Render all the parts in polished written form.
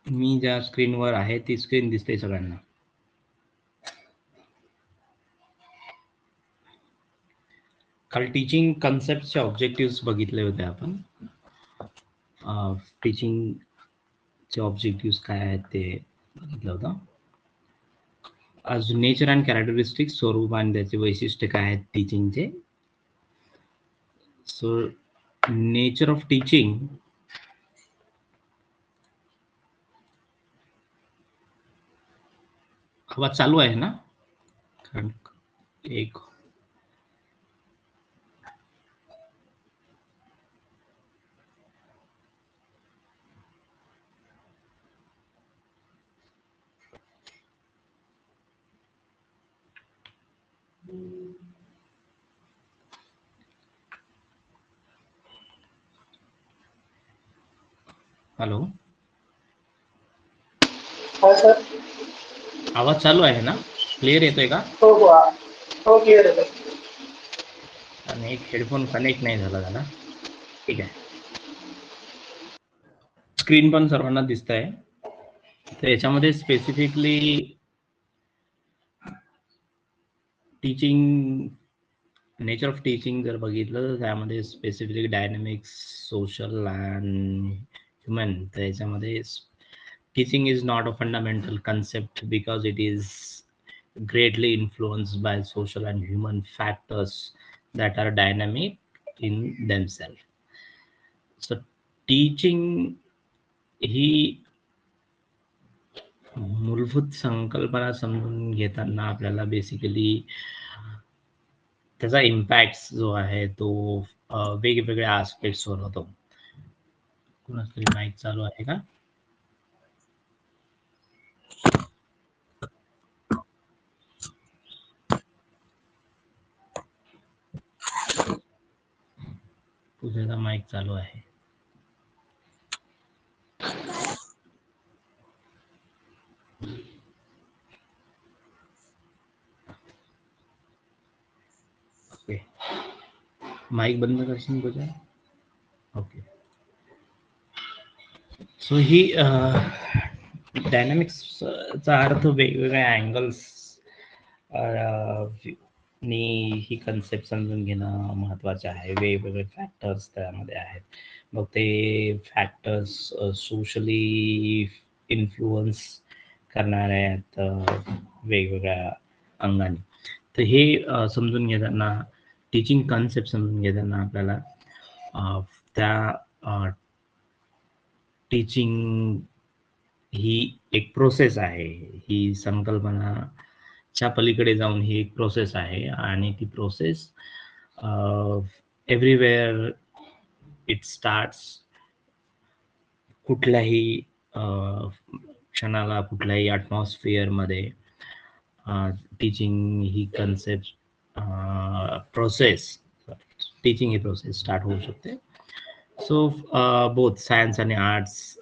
मी ज्या स्क्रीनवर आहे ती स्क्रीन दिसते सगळ्यांना. काल टीचिंग कन्सेप्टचे ऑब्जेक्टिव्ह बघितले होते आपण. टीचिंगचे ऑब्जेक्टिव्ह काय आहेत ते बघितलं होतं. आज नेचर अँड कॅरेक्टरिस्टिक्स, स्वरूप आणि त्याचे वैशिष्ट्य काय आहेत टीचिंगचे. सो नेचर ऑफ टीचिंग, आवाज चालू आहे ना? कारण एक हॅलो, हा सर. आवाज चालू आहे ना? क्लिअर येतोय का? हो हो हो, क्लिअर आहे. आणि एक हेडफोन कनेक्ट नाही झाला. ठीक आहे. स्क्रीन पण सर्वांना दिसत आहे. तर याच्यामध्ये specifically teaching, nature of teaching जर बघितलं तर त्यामध्ये specifically dynamics, social and human. तर याच्यामध्ये teaching is not a fundamental concept because it is greatly influenced by social and human factors that are dynamic in themselves. So teaching ही मूलभूत संकल्पना समजून घेताना आपल्याला बेसिकली त्याचा इम्पॅक्ट जो आहे तो वेगवेगळ्या आस्पेक्ट्सवर होतो. कुणातरी माईक चालू आहे का? तुझा माईक चालू आहे. ओके, माईक बंद करशील तुझा? ओके. सो ही डायनॅमिक्सचा अर्थ वेगवेगळ्या अँगल्स नी ही कन्सेप्ट समजून घेणं महत्वाचे आहे. वेगवेगळे फॅक्टर्स त्यामध्ये आहेत. मग ते फॅक्टर्स सोशली इन्फ्लुअन्स करणारे आहेत वेगवेगळ्या अंगाने. तर हे समजून घेताना, टीचिंग कन्सेप्ट समजून घेताना आपल्याला त्या टीचिंग ही एक प्रोसेस आहे. ही संकल्पनाच्या पलीकडे जाऊन ही एक प्रोसेस आहे आणि ती प्रोसेस एव्हरीवेअर इट स्टार्ट्स. कुठल्याही क्षणाला, कुठल्याही ॲटमॉस्फिअरमध्ये टीचिंग ही कन्सेप्ट प्रोसेस, टीचिंग ही प्रोसेस स्टार्ट होऊ शकते. सो बोथ सायन्स आणि आर्ट्स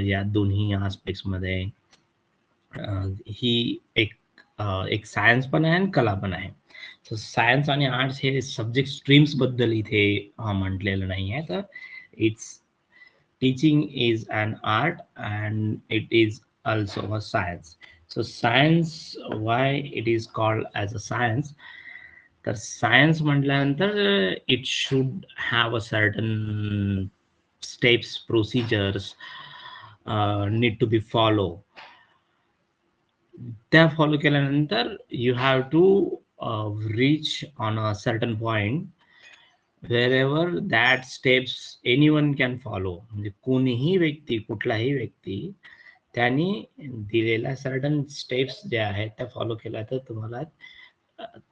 या दोन्ही आस्पेक्ट्समध्ये ही एक सायन्स पण आहे आणि कला पण आहे. सो सायन्स आणि आर्ट्स हे सब्जेक्ट स्ट्रीम्स बद्दल इथे म्हटलेलं नाही आहे. तर it's teaching is an art and it is also a science. So science, why it is called as a science? तर सायन्स म्हटल्यानंतर it should have a certain steps, procedures need to be follow. त्या follow केल्यानंतर you have to reach on a certain point wherever that steps anyone can follow. म्हणजे कोणीही व्यक्ती, कुठलाही व्यक्ती त्यांनी दिलेल्या सर्टन स्टेप्स जे आहेत त्या फॉलो केल्या तर तुम्हाला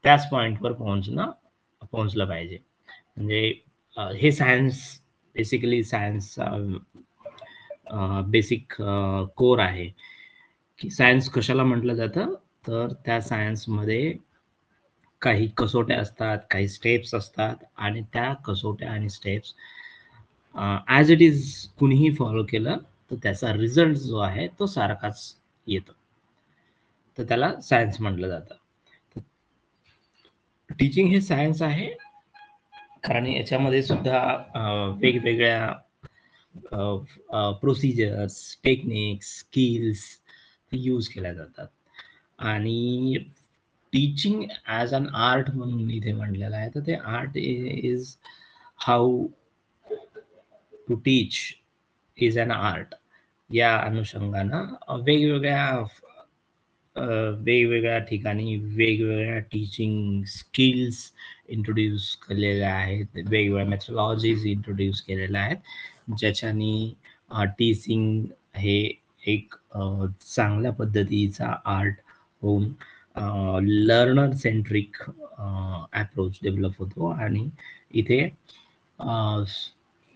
त्याच पॉइंटवर पोहोचलं पाहिजे. म्हणजे हे science, basically science basic core आहे. की सायन्स कशाला म्हटलं जातं? तर त्या सायन्समध्ये काही कसोट्या असतात, काही स्टेप्स असतात आणि त्या कसोट्या आणि स्टेप्स ॲज इट इज कुणीही फॉलो केलं तर त्याचा रिझल्ट जो आहे तो सारखाच येतो. तर त्याला सायन्स म्हटलं जातं. टीचिंग हे सायन्स आहे कारण याच्यामध्ये सुद्धा वेगवेगळ्या प्रोसिजर्स, टेक्निक्स, स्किल्स यूज केल्या जातात. आणि टीचिंग ॲज अन आर्ट म्हणून इथे म्हटलेलं आहे, तर ते art is how to teach is an art. या अनुषंगानं वेगवेगळ्या ठिकाणी वेगवेगळ्या टीचिंग स्किल्स इंट्रोड्यूस केलेल्या आहेत, वेगवेगळ्या मेथोडॉलॉजीज इंट्रोड्यूस केलेल्या आहेत, ज्याच्यानी टीचिंग हे एक चांगल्या पद्धतीचा आर्ट होऊन लर्नर सेंट्रिक अप्रोच डेव्हलप होतो. आणि इथे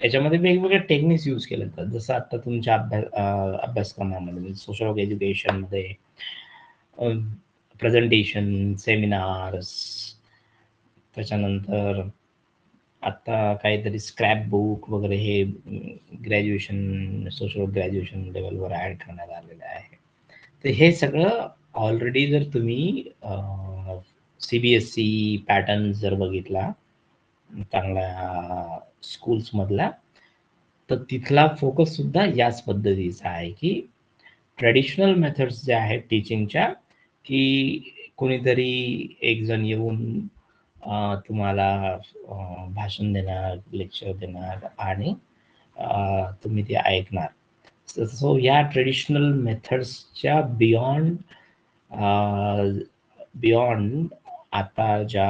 याच्यामध्ये वेगवेगळे टेक्निक्स यूज केले जातात, जसं आता तुमच्या अभ्यासक्रमामध्ये सोशल वर्क एज्युकेशनमध्ये प्रेझेंटेशन, सेमिनार्स, त्याच्यानंतर आता काहीतरी स्क्रॅप बुक वगैरे हे ग्रॅज्युएशन, सोशल ग्रॅज्युएशन लेवलवर ऍड करण्यात आलेलं आहे. तर हे सगळं ऑलरेडी जर तुम्ही CBSE पॅटर्न जर बघितला चांगल्या स्कूल्स मधला, तर तिथला फोकस सुद्धा याच पद्धतीचा आहे की ट्रेडिशनल मेथड्स ज्या आहेत टीचिंगच्या, की कोणीतरी एक जण येऊन तुम्हाला भाषण देणार, लेक्चर देणार आणि तुम्ही ते ऐकणार. सो या ट्रेडिशनल मेथड्सच्या बियॉन्ड आता ज्या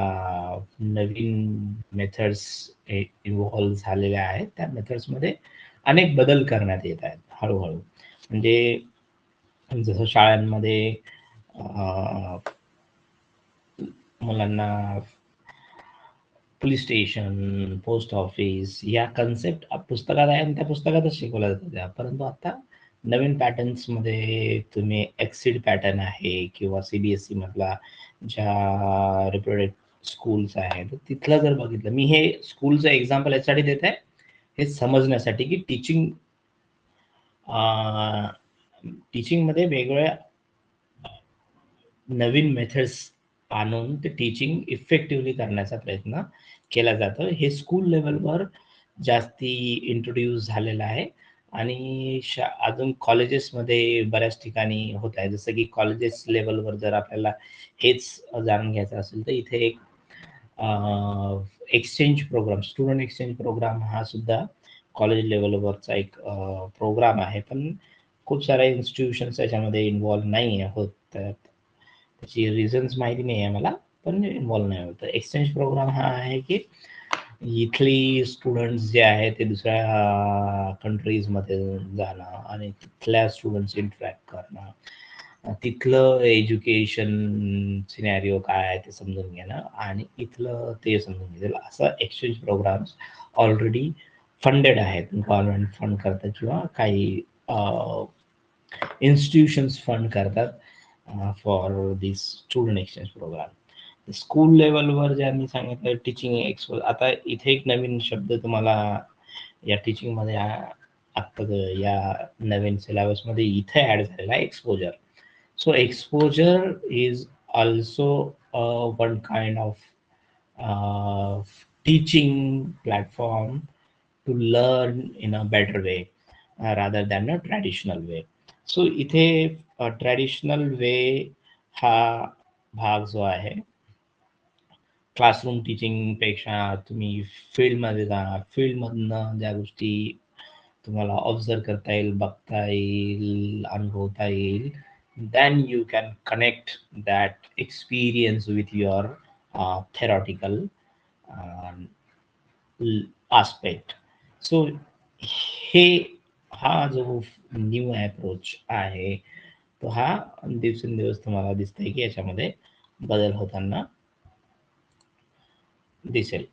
नवीन मेथड्स इन्व्हॉल्व झालेल्या आहेत, त्या मेथड्समध्ये अनेक बदल करण्यात येत आहेत हळूहळू. म्हणजे जसं शाळांमध्ये मुलांना पोलीस स्टेशन, पोस्ट ऑफिस या कन्सेप्ट पुस्तकात आहे आणि त्या पुस्तकातच शिकवल्या जातात. परंतु आता नवीन पॅटर्न्स मध्ये तुम्ही एक्सिड पॅटर्न आहे किंवा CBSE मधला ज्या रेप्युटेड स्कूल्स आहेत तिथलं जर बघितलं, मी हे स्कूलचं एक्झाम्पल यासाठी देत आहे हे समजण्यासाठी की टीचिंग मध्ये वेगवेगळ्या नवीन मेथड्स आणून ते टीचिंग इफेक्टिव्हली करण्याचा प्रयत्न केला जातो. हे स्कूल लेवलवर जास्ती इंट्रोड्यूस झालेलं आहे आणि अजून कॉलेजेसमध्ये बऱ्याच ठिकाणी होत आहे. जसं की कॉलेजेस लेवलवर जर आपल्याला हेच जाणून घ्यायचं असेल तर इथे एक exchange program, student exchange program हा सुद्धा कॉलेज लेवलवरचा एक प्रोग्राम आहे. पण खूप साऱ्या इन्स्टिट्यूशन्स याच्यामध्ये इन्व्हॉल्व नाही होत, त्याची रिझन्स माहिती नाही आहे मला, पण इन्व्हॉल्व नाही होत. एक्सचेंज प्रोग्राम हा आहे की इथली स्टुडंट्स जे आहेत ते दुसऱ्या कंट्रीजमध्ये जाणं आणि तिथल्या स्टुडंट्स इंटरॅक्ट करणं, तिथलं एज्युकेशन सिनॅरिओ काय आहे ते समजून घेणं आणि इथलं ते समजून घेणं, असं एक्सचेंज प्रोग्राम्स ऑलरेडी फंडेड आहेत. गव्हर्नमेंट फंड करतात किंवा काही इन्स्टिट्यूशन्स फंड करतात for this student exchange program. School लेवलवर जे आम्ही सांगितलं टीचिंग एक्सपोज, आता इथे एक नवीन शब्द तुम्हाला या टीचिंग मध्ये आता या नवीन सिलेबस मध्ये इथे ऍड झालेला आहे, exposure. So exposure is also one kind of teaching platform to learn in a better way rather than a traditional way. So इथे ट्रॅडिशनल वे हा भाग जो आहे, क्लासरूम टीचिंग पेक्षा तुम्ही फील्डमध्ये जा, फील्डमधनं ज्या गोष्टी तुम्हाला ऑब्झर्व करता येईल, बघता येईल, अनुभवता येईल, then you can connect that experience with your theoretical uh, aspect. So हे हा जो न्यू अप्रोच आहे तो हा दिवसेंदिवस तुम्हाला दिसतंय की याच्यामध्ये बदल होताना दिसेल.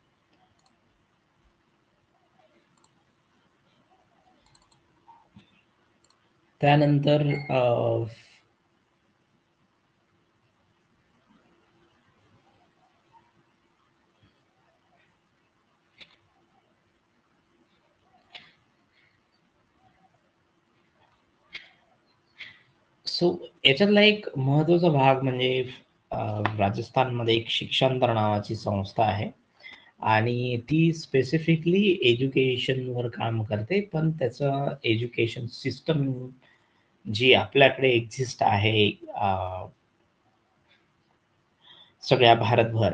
त्यानंतर सो याच्यातला एक महत्वाचा भाग म्हणजे राजस्थानमध्ये एक शिक्षांतर नावाची संस्था आहे आणि ती स्पेसिफिकली एज्युकेशनवर काम करते, पण त्याचं एज्युकेशन सिस्टम जी आपल्याकडे एक्झिस्ट आहे सगळ्या भारतभर,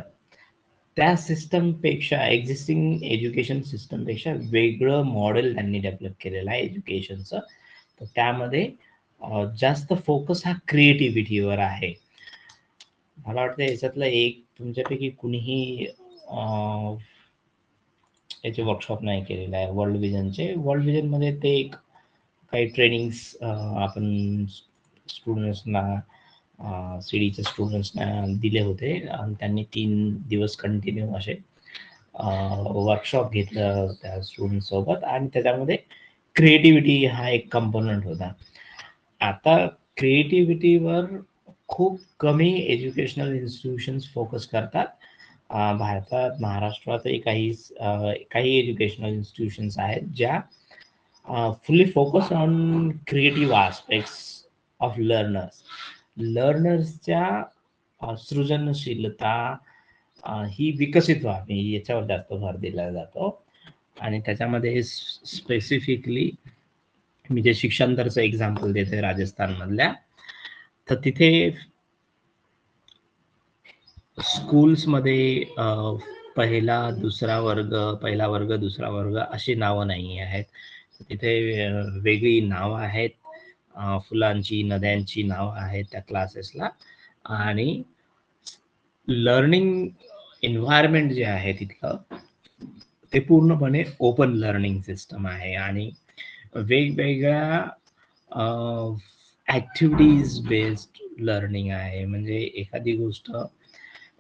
त्या सिस्टमपेक्षा एक्झिस्टिंग एज्युकेशन सिस्टमपेक्षा वेगळं मॉडेल त्यांनी डेव्हलप केलेलं आहे एज्युकेशनचं. तर त्यामध्ये जास्त फोकस हा क्रिएटिव्हिटीवर आहे. मला वाटतं याच्यातलं एक तुमच्यापैकी कुणीही याचे वर्कशॉप नाही केलेलं आहे वर्ल्ड विजनचे. वर्ल्ड विजन मध्ये ते एक काही ट्रेनिंग्स आपण स्टुडंट्सना सीडीच्या स्टुडंट्सना दिले होते आणि त्यांनी 3 दिवस कंटिन्यू असे वर्कशॉप घेतलं त्या स्टुडंट सोबत आणि त्याच्यामध्ये क्रिएटिव्हिटी हा एक कंपोनंट होता. आता क्रिएटिव्हिटीवर खूप कमी एज्युकेशनल इन्स्टिट्यूशन्स फोकस करतात. भारतात महाराष्ट्रातही काही एज्युकेशनल इन्स्टिट्यूशन्स आहेत ज्या fully focused on creative aspects of learners. लर्नर्सच्या सृजनशीलता ही विकसित व्हावी याच्यावर जास्त भर दिला जातो. आणि त्याच्यामध्ये स्पेसिफिकली मी जे शिक्षांतरचं एक्झाम्पल देते राजस्थान मधल्या, तर तिथे स्कूल्स मध्ये पहिला दुसरा वर्ग अशी नावं नाही आहेत. तिथे वेगळी नावं आहेत, फुलांची नद्यांची नावं आहेत त्या क्लासेसला. आणि लर्निंग एन्व्हायरमेंट जे आहे तिथलं ते पूर्णपणे ओपन लर्निंग सिस्टम आहे आणि वेगवेगळ्या ऍक्टिव्हिटीज बेस्ड लर्निंग आहे. म्हणजे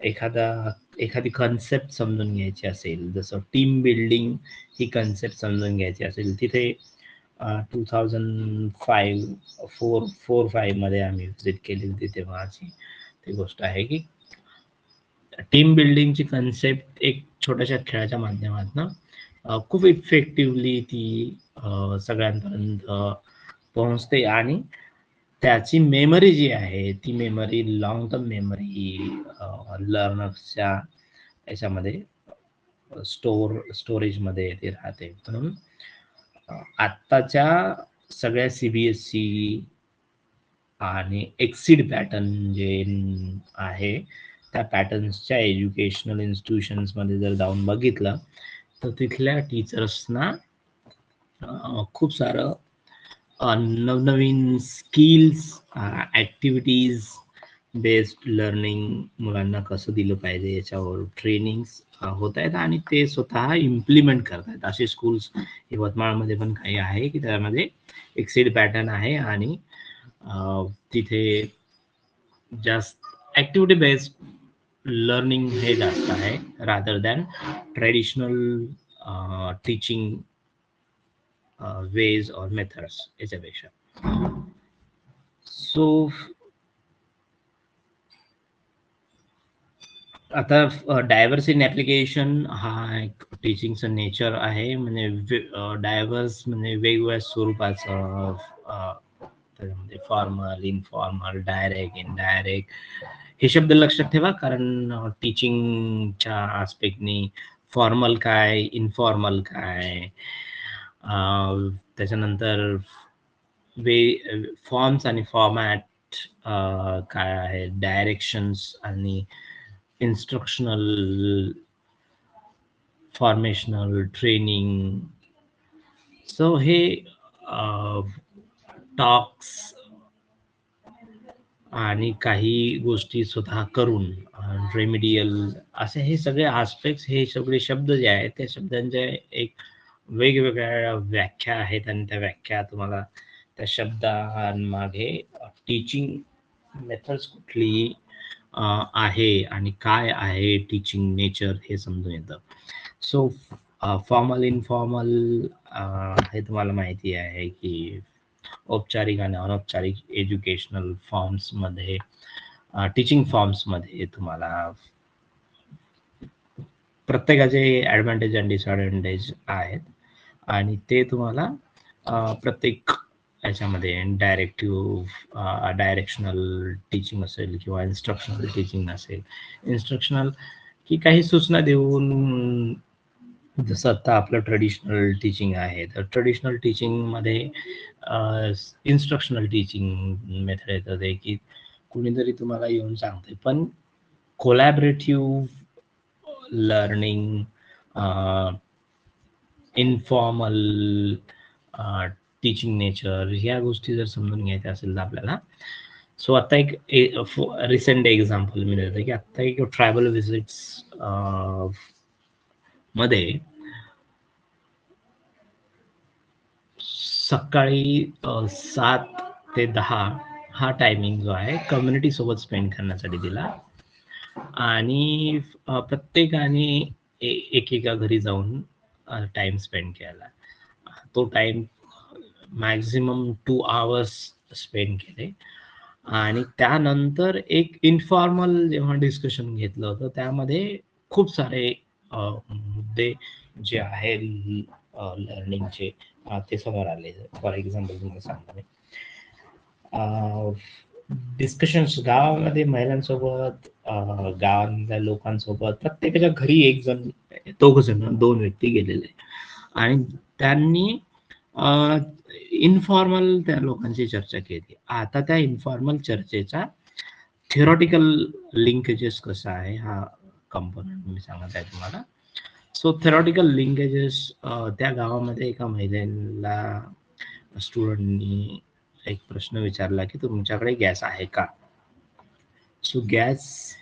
एखादी कन्सेप्ट समजून घ्यायची असेल, जसं टीम बिल्डिंग ही कन्सेप्ट समजून घ्यायची असेल, तिथे 2005 मध्ये आम्ही व्हिजिट केली होती तेव्हाची ती गोष्ट आहे की टीम बिल्डिंगची कन्सेप्ट एक छोट्याशा खेळाच्या माध्यमातून खूप इफेक्टिव्हली ती सगळ्यांपर्यंत पोहोचते आणि त्याची मेमरी जी आहे ती मेमरी लॉंग टर्म मेमरी लर्नर्सच्या याच्यामध्ये स्टोरेजमध्ये ते राहते. म्हणून आत्ताच्या सगळ्या सीबीएसई आणि एक्सिड पॅटर्न जे आहे त्या पॅटर्न्सच्या एज्युकेशनल इन्स्टिट्यूशन्स मध्ये जर जाऊन बघितलं तर तिथल्या टीचर्सना खूप सारं नवनवीन स्किल्स ऍक्टिव्हिटीज बेस्ड लर्निंग मुलांना कसं दिलं पाहिजे याच्यावर ट्रेनिंग्स होत आहेत आणि ते स्वतः इम्प्लिमेंट करतायत. असे स्कूल्स यवतमाळमध्ये पण काही आहे की त्यामध्ये एक्सिड पॅटर्न आहे आणि तिथे जास्त ऍक्टिव्हिटी बेस्ड लर्निंग हे जास्त आहे rather than traditional teaching ways or methods याच्यापेक्षा. सो आता डायव्हर्स इन ऍप्लिकेशन हा एक टीचिंगचं नेचर आहे. म्हणजे डायव्हर्स म्हणजे वेगवेगळ्या स्वरूपाचं, त्याच्यामध्ये फॉर्मल, इनफॉर्मल, डायरेक्ट, इनडायरेक्ट हे शब्द लक्षात ठेवा, कारण टीचिंगच्या आस्पेक्टनी फॉर्मल काय, इनफॉर्मल काय, त्याच्यानंतर फॉर्म्स आणि फॉर्मॅट काय आहे, डायरेक्शन्स आणि इन्स्ट्रक्शनल, फॉर्मेशनल, ट्रेनिंग. सो हे टॉक्स आणि काही गोष्टी स्वतः करून रेमिडियल असे हे सगळे आस्पेक्ट्स, हे सगळे शब्द जे आहेत त्या शब्दांच्या एक वेगवेगळ्या व्याख्या आहेत आणि त्या व्याख्या तुम्हाला त्या शब्दांमागे टीचिंग मेथड्स कुठली आहे आणि काय आहे टीचिंग नेचर हे समजून येतं. सो फॉर्मल, इनफॉर्मल हे तुम्हाला माहिती आहे की औपचारिक आणि अनौपचारिक एज्युकेशनल फॉर्म्स मध्ये, टीचिंग फॉर्म्स मध्ये तुम्हाला प्रत्येकाचे ऍडव्हान्टेज आणि डिसएडव्हान्टेज आहेत आणि ते तुम्हाला प्रत्येक याच्यामध्ये डायरेक्शनल टीचिंग असेल किंवा इन्स्ट्रक्शनल टीचिंग असेल. इन्स्ट्रक्शनल की काही सूचना देऊन, जसं आता आपलं ट्रेडिशनल टीचिंग आहे, तर ट्रेडिशनल टीचिंगमध्ये इन्स्ट्रक्शनल टीचिंग मेथड येतं ते, की कुणीतरी तुम्हाला येऊन सांगते, पण collaborative learning, informal teaching nature, ह्या गोष्टी जर समजून घ्यायच्या असेल तर आपल्याला, सो आता एक रिसेंट एक्झाम्पल मी देतो की आता एक ट्रॅव्हल विजिट्स मध्ये सकाळी 7 ते 10 हा टायमिंग जो आहे कम्युनिटी सोबत स्पेंड करण्यासाठी दिला, आणि प्रत्येकाने एकेका घरी जाऊन टाइम स्पेंड केला. तो टाइम मॅक्झिमम 2 आवर्स स्पेंड केले, आणि त्यानंतर एक इन्फॉर्मल जेव्हा डिस्कशन घेतलं होतं त्यामध्ये खूप सारे मुद्दे जे आहे लर्निंगचे ते समोर आले. फॉर एक्झाम्पल तुम्हाला सांगतो मी, डिस्कशन्स गावामध्ये महिलांसोबत, गावातल्या लोकांसोबत, प्रत्येकाच्या घरी एक जण, दोघ जण, दोन व्यक्ती गेलेले, आणि त्यांनी इन्फॉर्मल त्या लोकांची चर्चा केली. आता त्या इन्फॉर्मल चर्चेचा थिअरॉटिकल लिंकेजेस कसा आहे हा कंपोनंट मी सांगत आहे तुम्हाला. सो थिअरॉटिकल लिंकेजेस, त्या गावामध्ये एका महिलेला स्टुडंटनी एक प्रश्न विचारला की तुमच्याकडे गॅस आहे का. सो गॅस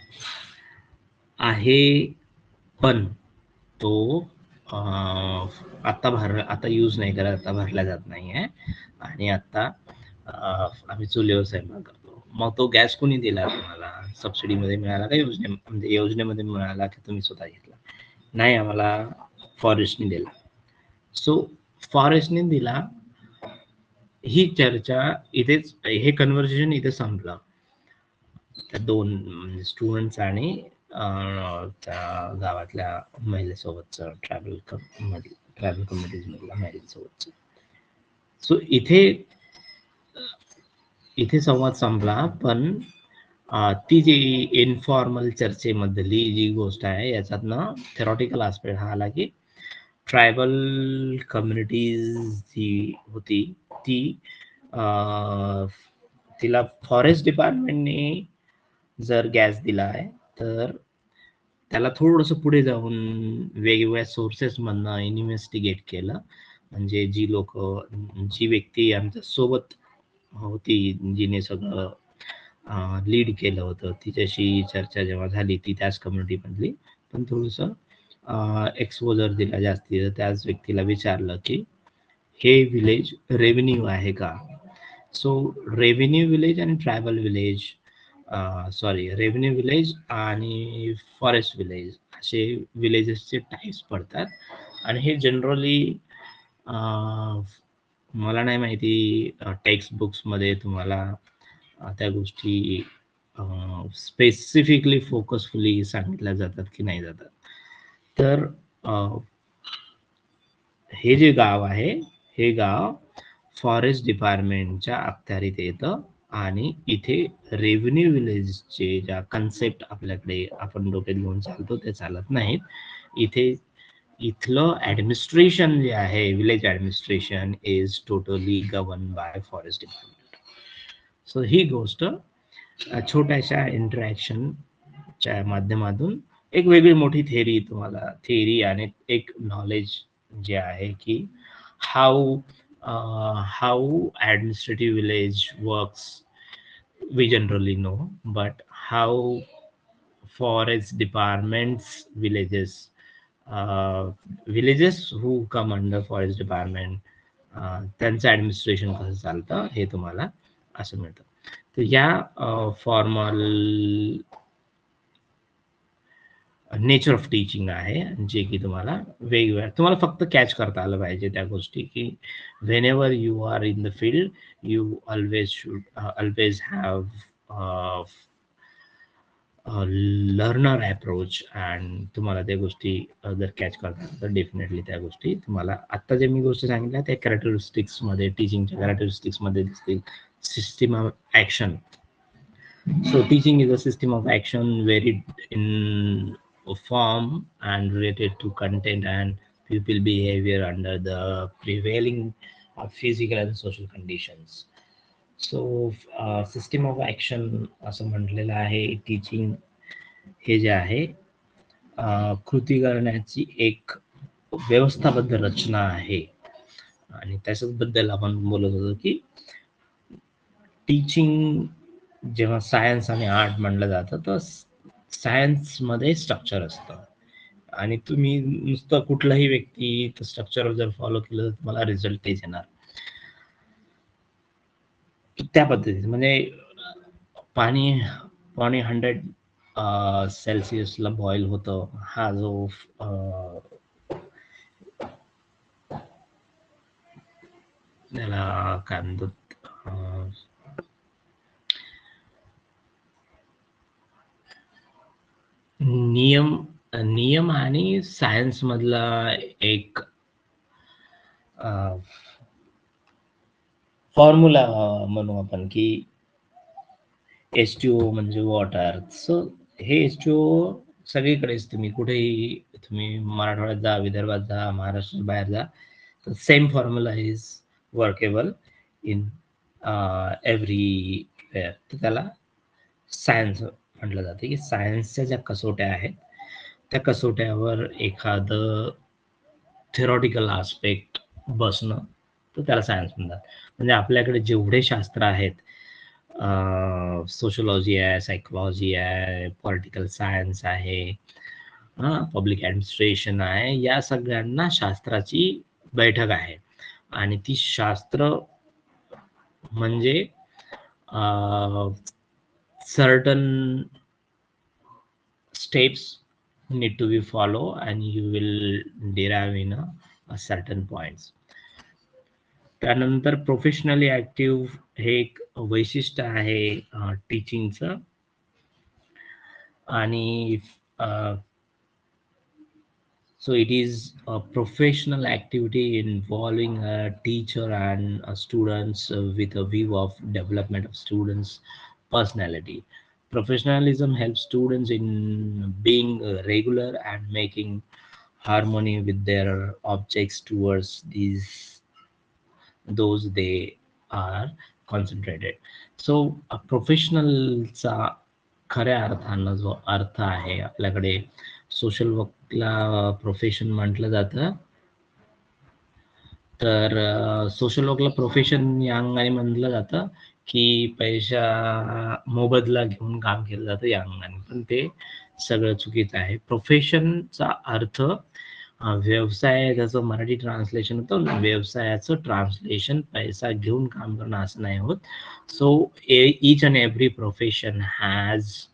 आहे, पण तो आता यूज नाही करत, आता भरला जात नाही आहे, आणि आता आम्ही चुलीवर स्वयंपाक करतो. मग तो गॅस कोणी दिला तुम्हाला? सबसिडीमध्ये मिळाला का म्हणजे योजनेमध्ये मिळाला की तुम्ही स्वतः घेतला? नाही, आम्हाला फॉरेस्टने दिला. सो फॉरेस्टने दिला, ही चर्चा इथेच, हे कन्व्हर्सेशन इथे संपलं. त्या दोन स्टुडंट्स आणि त्या गावातल्या महिलेसोबतचं, ट्रॅव्हल कम्युनिटीज मधल्या महिलेसोबतचं. सो इथे संवाद संपला, पण ती जी इन्फॉर्मल चर्चेमधली जी गोष्ट आहे याच्यातनं थेरॉटिकल आस्पेक्ट हा आला की ट्रायबल कम्युनिटीज जी होती ती, तिला फॉरेस्ट डिपार्टमेंटने जर गॅस दिला आहे तर त्याला थोडंसं पुढे जाऊन वेगवेगळ्या सोर्सेस मधनं इन्व्हेस्टिगेट केलं. म्हणजे जी व्यक्ती आमच्या सोबत होती, जिने सगळं लीड केलं होतं, तिच्याशी चर्चा जेव्हा झाली, ती त्याच कम्युनिटी मधली, पण थोडंसं एक्सपोजर दिला जास्ती, तर त्याच व्यक्तीला विचारलं की हे विलेज रेव्हेन्यू आहे का. सो रेव्हेन्यू विलेज आणि ट्रायबल विलेज, रेव्हेन्यू विलेज आणि फॉरेस्ट विलेज असे विलेजेसचे टाईप्स पडतात, आणि हे जनरली मला नाही माहिती टेक्स्ट बुक्समध्ये तुम्हाला त्या गोष्टी स्पेसिफिकली फोकसफुली सांगितल्या जातात की नाही जातात. तर हे जे गाव आहे, हे गाव फॉरेस्ट डिपार्टमेंटच्या अखत्यारीत येतं, आणि इथे रेव्हेन्यू विलेजचे ज्या कन्सेप्ट आपल्याकडे आपण डोक्यात घेऊन चालतो ते चालत नाहीत. इथलं ऍडमिनिस्ट्रेशन जे आहे, village administration is totally govern by forest department. So ही गोष्ट छोट्याशा इंटरॅक्शनच्या माध्यमातून एक वेगळी मोठी थेअरी आणि एक नॉलेज जे आहे की how administrative village works we generally know, but how forest departments villages who come under forest department, त्यांचं ऍडमिनिस्ट्रेशन कसं चालतं हे तुम्हाला असं मिळतं. तर या फॉर्मल नेचर ऑफ टीचिंग आहे, जे की तुम्हाला वेगवेगळ्या, तुम्हाला फक्त कॅच करता आलं पाहिजे त्या गोष्टी, की Wien ever you are in the field you always have learner approach, and तुम्हाला त्या गोष्टी जर कॅच करता तर डेफिनेटली त्या गोष्टी तुम्हाला आता जे मी गोष्टी सांगितल्या त्या कॅरेक्टरिस्टिक्स मध्ये, टीचिंगच्या कॅरेक्टरिस्टिक्स मध्ये दिसतील. System of action. So teaching is a system of action where form and related to content and pupil behavior under the prevailing physical and social conditions. So system of action असं म्हटलेलं आहे. Teaching हे जे आहे कृती करण्याची एक व्यवस्थाबद्ध रचना आहे. आणि त्याच्याबद्दल आपण बोलत होतो की टीचिंग जेव्हा सायन्स आणि आर्ट म्हणलं जातं तर सायन्स मध्ये स्ट्रक्चर असतं आणि तुम्ही नुसतं कुठलाही व्यक्ती स्ट्रक्चर जर फॉलो केलं तर तुम्हाला रिझल्ट तेच येणार. त्या पद्धतीने म्हणजे पाणी 100 सेल्सिअसला बॉईल होतं. हा जो त्याला काय म्हणतात नियम आणि सायन्स मधला एक फॉर्म्युला म्हणू आपण की H2O म्हणजे वॉटर. सो हे H2O सगळीकडेच तुम्ही कुठेही तुम्ही मराठवाड्यात जा, विदर्भात जा, महाराष्ट्रात बाहेर जा, तर same formula is workable in everywhere. तर त्याला सायन्स म्हटलं जाते की सायन्सच्या ज्या कसोट्या आहेत त्या कसोट्यावर एखादं थेरॉटिकल आस्पेक्ट बसणं तर त्याला सायन्स म्हणतात. म्हणजे आपल्याकडे जेवढे शास्त्र आहेत, सोशोलॉजी आहे, सायकोलॉजी आहे, पॉलिटिकल सायन्स आहे, पब्लिक ऍडमिनिस्ट्रेशन आहे, या सगळ्यांना शास्त्राची बैठक आहे. आणि ती शास्त्र म्हणजे certain steps need to be follow and you will derive in a certain points. त्यानंतर प्रोफेशनली ऍक्टिव्ह हे एक वैशिष्ट्य आहे टीचिंगचं. आणि so it is a professional activity involving a teacher and students with a view of development of students personality. Professionalism helps students in being regular and making harmony with their objects towards those they are concentrated. So a professionalचा खऱ्या अर्थानं जो अर्थ आहे, आपल्याकडे social Varkala profession म्हटलं जातं. तर social Varkala profession या अंगाने म्हटलं जातं की पैसा मोबदला घेऊन काम केलं जातं या अंगाने, पण ते सगळं चुकीचं आहे. प्रोफेशनचा अर्थ व्यवसाय, त्याचं मराठी ट्रान्सलेशन होतं, व्यवसायाचं ट्रान्सलेशन पैसा घेऊन काम करणं असं नाही होत. So each and every profession has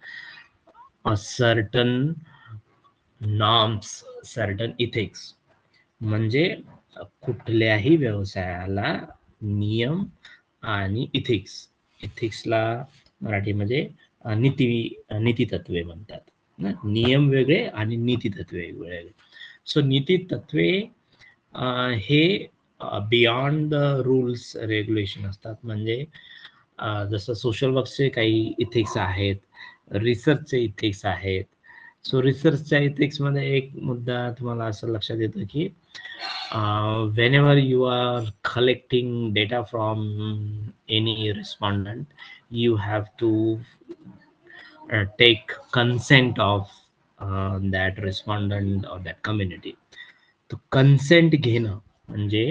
a certain norms, certain ethics. म्हणजे कुठल्याही व्यवसायाला नियम आणि इथिक्सला मराठीमध्ये नीती तत्वे म्हणतात. नियम वेगळे आणि नीती तत्वे वेगळे. सो नीती तत्वे हे बियॉन्ड द रूल्स रेग्युलेशन असतात. म्हणजे जसं सोशल वर्कचे काही इथिक्स आहेत, रिसर्चचे इथिक्स आहेत. सो रिसर्चच्या इथिक्स मध्ये एक मुद्दा तुम्हाला असं लक्षात येतं की whenever you are collecting data from any respondent, you have to take consent of that respondent or that community. तो कन्सेंट घेणं म्हणजे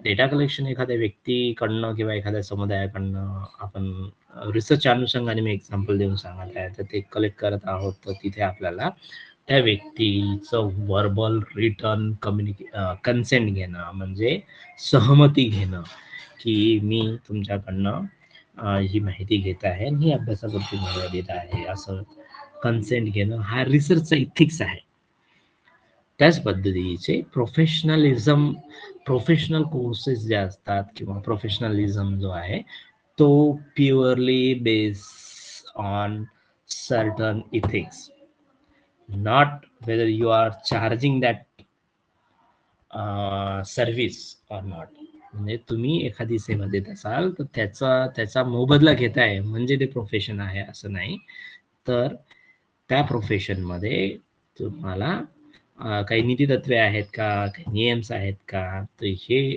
डेटा कलेक्शन एखाद्या व्यक्तीकडनं किंवा एखाद्या समुदायाकडनं आपण रिसर्चच्या अनुषंगाने मी एक्झाम्पल देऊन सांगत आहे, तर ते कलेक्ट करत आहोत, तर तिथे आपल्याला त्या व्यक्तीचं वर्बल रिटर्न कन्सेंट घेणं म्हणजे सहमती घेणं की मी तुमच्याकडनं ही माहिती घेत आहे आणि ही अभ्यासापुरती मर्यादित आहे, असं कन्सेंट घेणं हा रिसर्चचा इथिक्स आहे. त्याच पद्धतीचे प्रोफेशनल कोर्सेस जे असतात किंवा प्रोफेशनलिझम जो आहे तो purely base on certain ethics, not whether you are charging that service or not. म्हणजे तुम्ही एखादी सेवा देत असाल तर त्याचा मोबदला घेताय म्हणजे ते प्रोफेशन आहे असं नाही. तर त्या प्रोफेशन मध्ये तुम्हाला काही नीती तत्वे आहेत का, काही नियम्स आहेत का, तर हे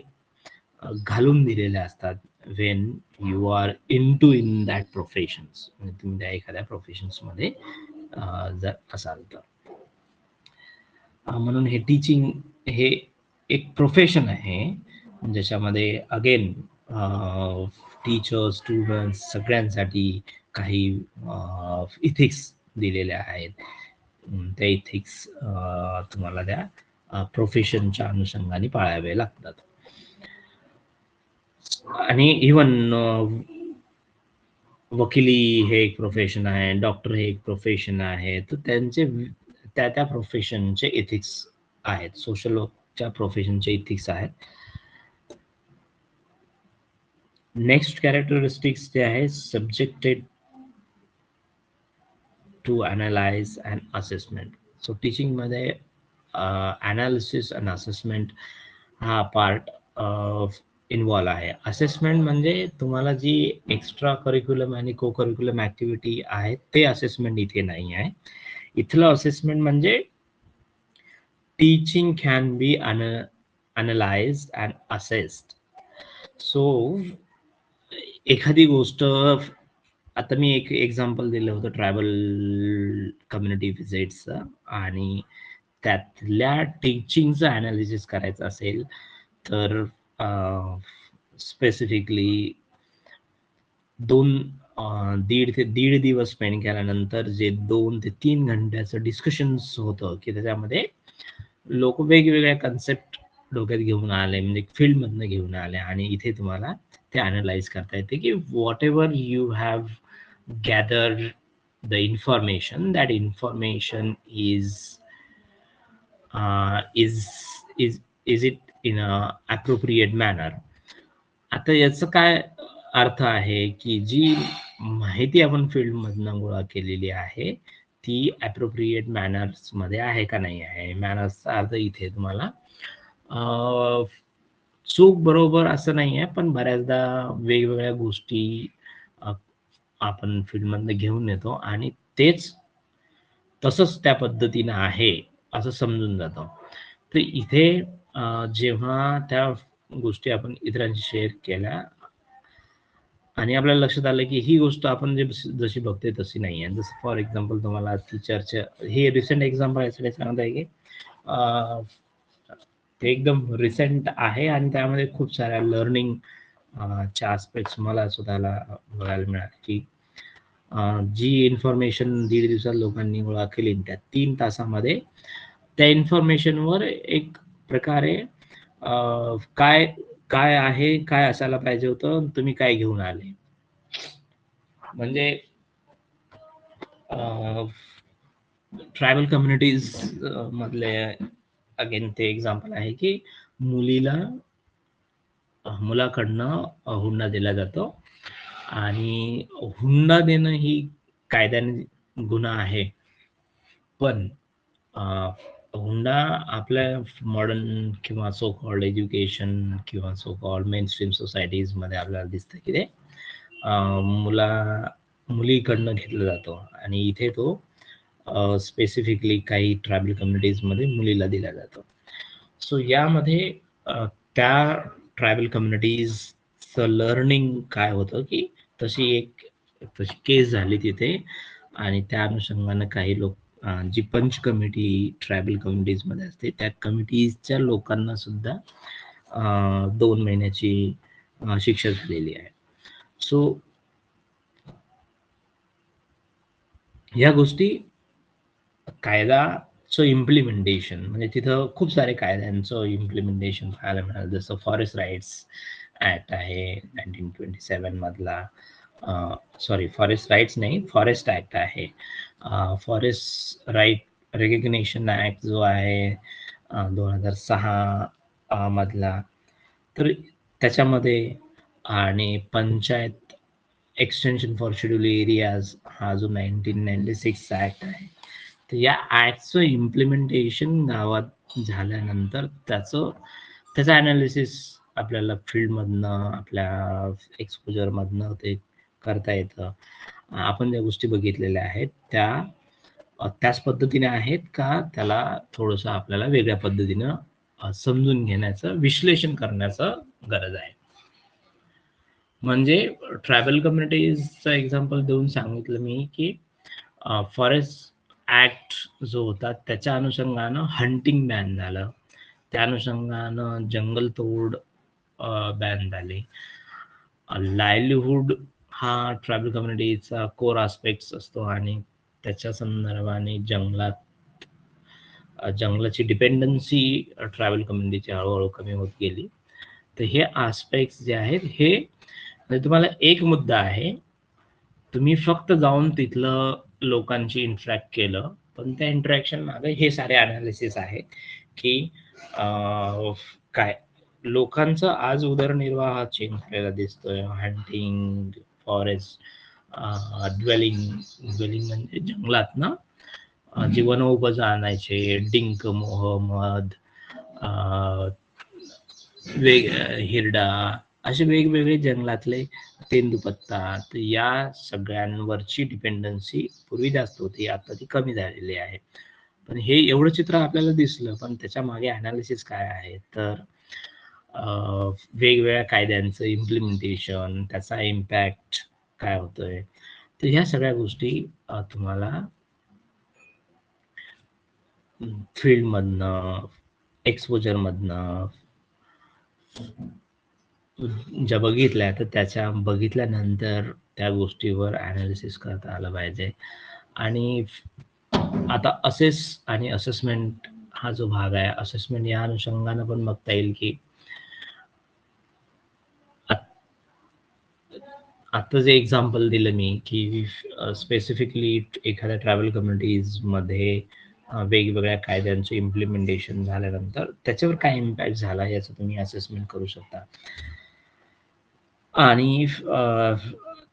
घालून दिलेले असतात Wien you are in that professions. म्हणजे तुम्ही त्या एखाद्या प्रोफेशन्स मध्ये जर असाल तर. म्हणून हे टीचिंग हे एक प्रोफेशन आहे ज्याच्यामध्ये अगेन टीचर, स्टुडंट्स सगळ्यांसाठी काही इथिक्स दिलेले आहेत. त्या इथिक्स तुम्हाला त्या प्रोफेशनच्या अनुषंगाने पाळावे लागतात. आणि इवन वकिली हे एक प्रोफेशन आहे, डॉक्टर हे एक प्रोफेशन आहे, तर त्यांचे त्या प्रोफेशनचे इथिक्स आहेत, सोशल वर्कच्या प्रोफेशनचे इथिक्स आहेत. नेक्स्ट कॅरेक्टरिस्टिक्स जे आहे, subjected to analyse and assessment. So teaching मध्ये अनालिसिस अँड असेसमेंट हा पार्ट इन्व्हॉल्व आहे. असेसमेंट म्हणजे तुम्हाला जी एक्स्ट्रा करिक्युलम आणि को करिक्युलम ऍक्टिव्हिटी आहे ते असेसमेंट इथे नाही आहे. इथलं असेसमेंट म्हणजे teaching can be analysed and assessed. So एखादी गोष्ट, आता मी एक एक्झाम्पल दिलं होतं ट्रायबल कम्युनिटी व्हिजिटचं, आणि त्यातल्या टीचिंगचं अनालिसिस करायचं असेल तर स्पेसिफिकली दीड दिवस स्पेंड केल्यानंतर जे 2 ते 3 घंट्याचं डिस्कशन्स होतं की त्याच्यामध्ये लोक वेगवेगळ्या कन्सेप्ट डोक्यात घेऊन आले, म्हणजे फील्डमधनं घेऊन आले, आणि इथे तुम्हाला ते अनालाइज करता येते की what ever you have gathered the information, that information is it in a appropriate manner. आता याचं काय अर्थ आहे की जी माहिती आपण फील्ड मधनं गोळा केलेली आहे ती अप्रोप्रिएट मॅनर्स मध्ये आहे का नाही आहे. मॅनर्सचा अर्थ इथे तुम्हाला चूक बरोबर असं नाही आहे, पण बऱ्याचदा वेगवेगळ्या गोष्टी आपण फील्ड मधनं घेऊन येतो आणि तेच तसंच त्या पद्धतीनं आहे असं समजून जातं. तर इथे जेव्हा त्या गोष्टी आपण इतरांशी शेअर केल्या आणि आपल्याला लक्षात आलं की ही गोष्ट आपण जशी बघते तशी नाही आहे. जसं फॉर एक्झाम्पल तुम्हाला टीचरच्या, हे रिसेंट एक्झाम्पल यासाठी सांगत आहे की ते एकदम रिसेंट आहे आणि त्यामध्ये खूप साऱ्या लर्निंग च्या आस्पेक्ट्स मला स्वतःला बघायला मिळाले की जी इन्फॉर्मेशन 1.5 दिवसात लोकांनी गोळा केली त्या 3 तासामध्ये त्या इन्फॉर्मेशनवर एक प्रकारे काय काय आहे, काय असायला पाहिजे होतं, तुम्ही काय घेऊन आले. म्हणजे ट्रायबल कम्युनिटीज मधले अगेन ते एक्झाम्पल आहे की मुलाकडनं हुंडा दिला जातो आणि हुंडा देणं ही कायद्याने गुन्हा आहे, पण हुंडा आपल्या मॉडर्न किंवा सो कॉल्ड एज्युकेशन किंवा so called main stream societies मध्ये आपल्याला दिसतं की ते मुलीकडनं घेतला जातो आणि इथे तो स्पेसिफिकली काही ट्रायबल कम्युनिटीज मध्ये मुलीला दिला जातो. सो यामध्ये त्या ट्रायबल कम्युनिटीजचं लर्निंग काय होतं की तशी केस झाली तिथे आणि त्या अनुषंगानं काही लोक जी पंच कमिटी ट्रायबल कम्युनिटीज मध्ये असते त्या कमिटीजच्या लोकांना सुद्धा 2 महिन्याची शिक्षा झालेली आहे. सो या गोष्टी कायदाचं इम्प्लिमेंटेशन, म्हणजे तिथं खूप सारे कायद्यांचं इम्प्लिमेंटेशन पाहायला मिळालं. जसं फॉरेस्ट राईट्स ऍक्ट आहे 1927 मधला, सॉरी फॉरेस्ट राईट्स नाही, फॉरेस्ट ऍक्ट आहे. फॉरेस्ट राईट रेकग्नेशन ऍक्ट जो आहे 2006 मधला, तर त्याच्यामध्ये, आणि panchayat extension for schedule areas हा जो 1996 ऍक्ट आहे, तर या ऍक्टचं इम्प्लिमेंटेशन गावात झाल्यानंतर त्याचं अनालिसिस आपल्याला फील्डमधनं आपल्या एक्सपोजरमधनं ते करता येतं. आपण ज्या गोष्टी बघितलेल्या आहेत त्या त्याच पद्धतीने आहेत का त्याला थोडंसं आपल्याला वेगळ्या पद्धतीनं समजून घेण्याचं, विश्लेषण करण्याचं गरज आहे. म्हणजे ट्रायबल कम्युनिटीजचं एक्झाम्पल देऊन सांगितलं मी की फॉरेस्ट ऍक्ट जो होता त्याच्या अनुषंगानं हंटिंग बॅन झालं, त्या अनुषंगानं जंगलतोड बॅन झाली. लाईव्हलीहूड हा ट्रायबल कम्युनिटीचा कोर आस्पेक्ट असतो आणि त्याच्या संदर्भाने जंगलाची डिपेंडन्सी ट्रायबल कम्युनिटीची हळूहळू कमी होत गेली. तर हे आस्पेक्ट जे आहेत हे म्हणजे तुम्हाला एक मुद्दा आहे, तुम्ही फक्त जाऊन तिथलं लोकांशी इंटरॅक्ट केलं, पण त्या इंटरॅक्शन मागे हे सारे अनालिसिस आहेत की काय लोकांचं आज उदरनिर्वाह चेंज झालेला दिसतोय. हंटिंग, फॉरेस्ट, ड्वेलिंग म्हणजे जंगलात ना जीवनोपज आणायचे, डिंक, मोहम्मद, हिरडा, असे वेगवेगळे जंगलातले तेंदूपत्ता, तर या सगळ्यांवरची डिपेंडन्सी पूर्वी जास्त होती, आता ती कमी झालेली आहे. पण हे एवढं चित्र आपल्याला दिसलं, पण त्याच्या मागे अनालिसिस काय आहे, तर वेगवेगळ्या कायद्यांचं इम्प्लिमेंटेशन, त्याचा इम्पॅक्ट काय होतोय, तर ह्या सगळ्या गोष्टी तुम्हाला फील्ड मधनं, एक्सपोजर मधनं ज्या बघितल्या, तर त्याच्या बघितल्यानंतर त्या गोष्टीवर अनालिसिस करता आलं पाहिजे. आणि आता असेस आणि असेसमेंट हा जो भाग आहे, असेसमेंट या अनुषंगानं पण बघता येईल की आता जे एक्झाम्पल दिलं मी की स्पेसिफिकली एखाद्या ट्रॅव्हल कम्युनिटीज मध्ये वेगवेगळ्या कायद्यांचं इम्प्लिमेंटेशन झाल्यानंतर त्याच्यावर काय इम्पॅक्ट झाला याचं तुम्ही असेसमेंट करू शकता. आणि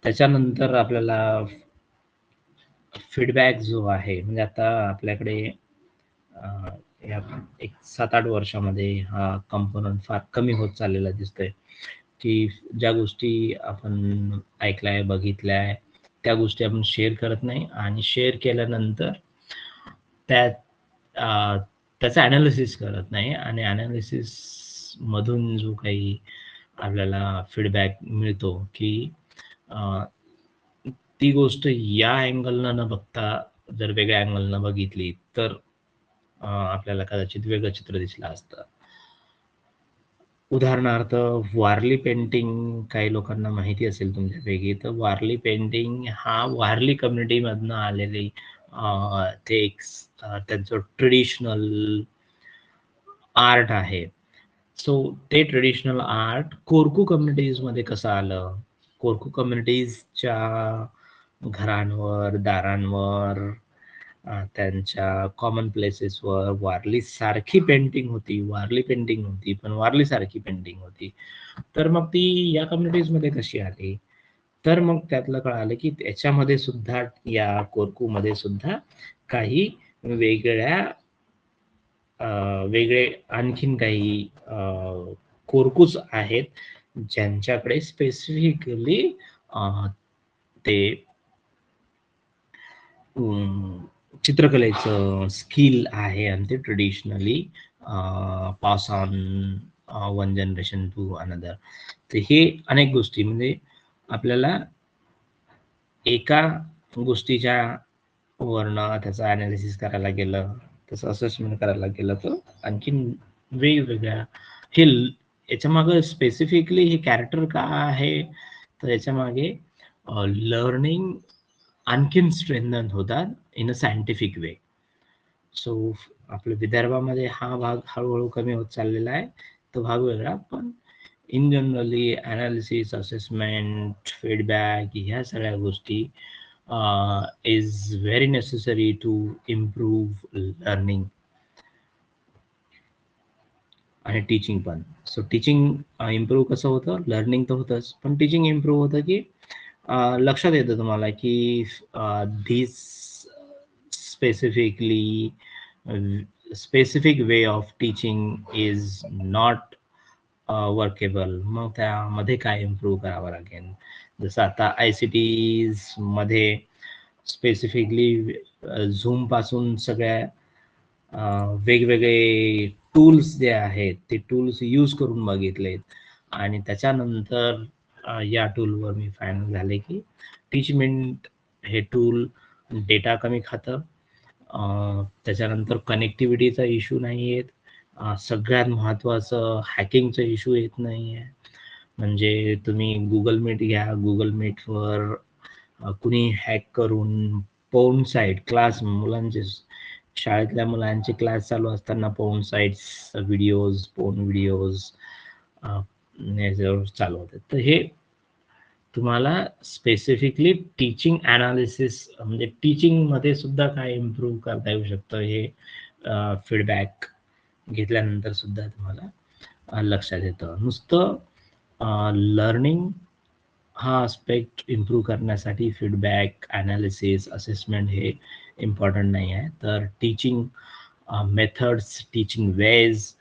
त्याच्यानंतर आपल्याला फीडबॅक जो आहे, म्हणजे आता आपल्याकडे या 7-8 वर्षामध्ये हा कंपोनंट फार कमी होत चाललेला दिसतोय की ज्या गोष्टी आपण ऐकल्याय, बघितल्याय, त्या गोष्टी आपण शेअर करत नाही आणि शेअर केल्यानंतर त्याचं अनालिसिस करत नाही आणि अनालिसिस मधून जो काही आपल्याला फीडबॅक मिळतो की ती गोष्ट या अँगलनं न बघता जर वेगळ्या अँगलनं बघितली तर आपल्याला कदाचित वेगळं चित्र दिसलं असतं. उदाहरणार्थ वारली पेंटिंग काही लोकांना माहिती असेल तुमच्यापैकी, तर वारली पेंटिंग हा वारली कम्युनिटी मधनं आलेली ते एक त्यांचं ट्रेडिशनल आर्ट आहे. सो ते ट्रेडिशनल आर्ट कोरकू कम्युनिटीज मध्ये कसं आलं, कोरकू कम्युनिटीजच्या घरांवर, दारांवर, त्यांच्या कॉमन प्लेसेसवर वारली सारखी पेंटिंग होती, वारली पेंटिंग होती, पण वारली सारखी पेंटिंग होती. तर मग ती या कम्युनिटीज मध्ये कशी आली, तर मग त्यातलं कळालं की त्याच्यामध्ये सुद्धा, या कोरकू मध्ये सुद्धा काही वेगळे आणखीन काही कोरकूच आहेत ज्यांच्याकडे स्पेसिफिकली ते चित्रकलेचं स्किल आहे आणि ते traditionally pass on one generation to another. तर हे अनेक गोष्टी म्हणजे आपल्याला एका गोष्टीच्या वरनं त्याचं अनालिसिस करायला गेलं, त्याचं असेसमेंट करायला गेलं, तर आणखीन वेगवेगळ्या हे याच्या मागे स्पेसिफिकली हे कॅरेक्टर का आहे, तर याच्या मागे लर्निंग आणखीन स्ट्रेंथन होतात in a scientific way. So आपल्या विदर्भामध्ये हा भाग हळूहळू कमी होत चाललेला आहे, तो भाग वेगळा, पण in generally analysis, assessment, feedback ह्या सगळ्या गोष्टी is very necessary to improve learning आणि टीचिंग पण. सो टीचिंग इम्प्रूव्ह कसं होतं, लर्निंग तर होतंच, पण टीचिंग इम्प्रूव्ह होतं की लक्षात येतं तुम्हाला की this specifically specific way of teaching is not workable. मग त्यामध्ये काय इम्प्रूव्ह करावं लागेल. जसं आता ICTs मध्ये स्पेसिफिकली झूम पासून सगळ्या वेगवेगळे टूल्स जे आहेत ते टूल्स यूज करून बघितलेत आणि त्याच्यानंतर या टूलवर मी फायनल झाले की टीचमेंट हे टूल डेटा कमी खातं, त्याच्यानंतर कनेक्टिव्हिटीचा इश्यू नाही येत, सगळ्यात महत्त्वाचं हॅकिंगचा इश्यू येत नाही आहे. म्हणजे तुम्ही गुगल मीट घ्या, गुगल मीटवर कुणी हॅक करून पोर्न साईट क्लास मुलांचे शाळेतल्या मुलांचे क्लास चालू असताना porn sites videos porn videos चालू होते. तर हे तुम्हाला स्पेसिफिकली टीचिंग ॲनालिसिस म्हणजे टीचिंगमध्ये सुद्धा काय इम्प्रूव्ह करता येऊ शकतं हे फीडबॅक घेतल्यानंतर सुद्धा तुम्हाला लक्षात येतं. नुसतं लर्निंग हा आस्पेक्ट इम्प्रूव्ह करण्यासाठी फीडबॅक ॲनालिसिस असेसमेंट हे इम्पॉर्टंट नाही आहे, तर teaching methods, teaching ways,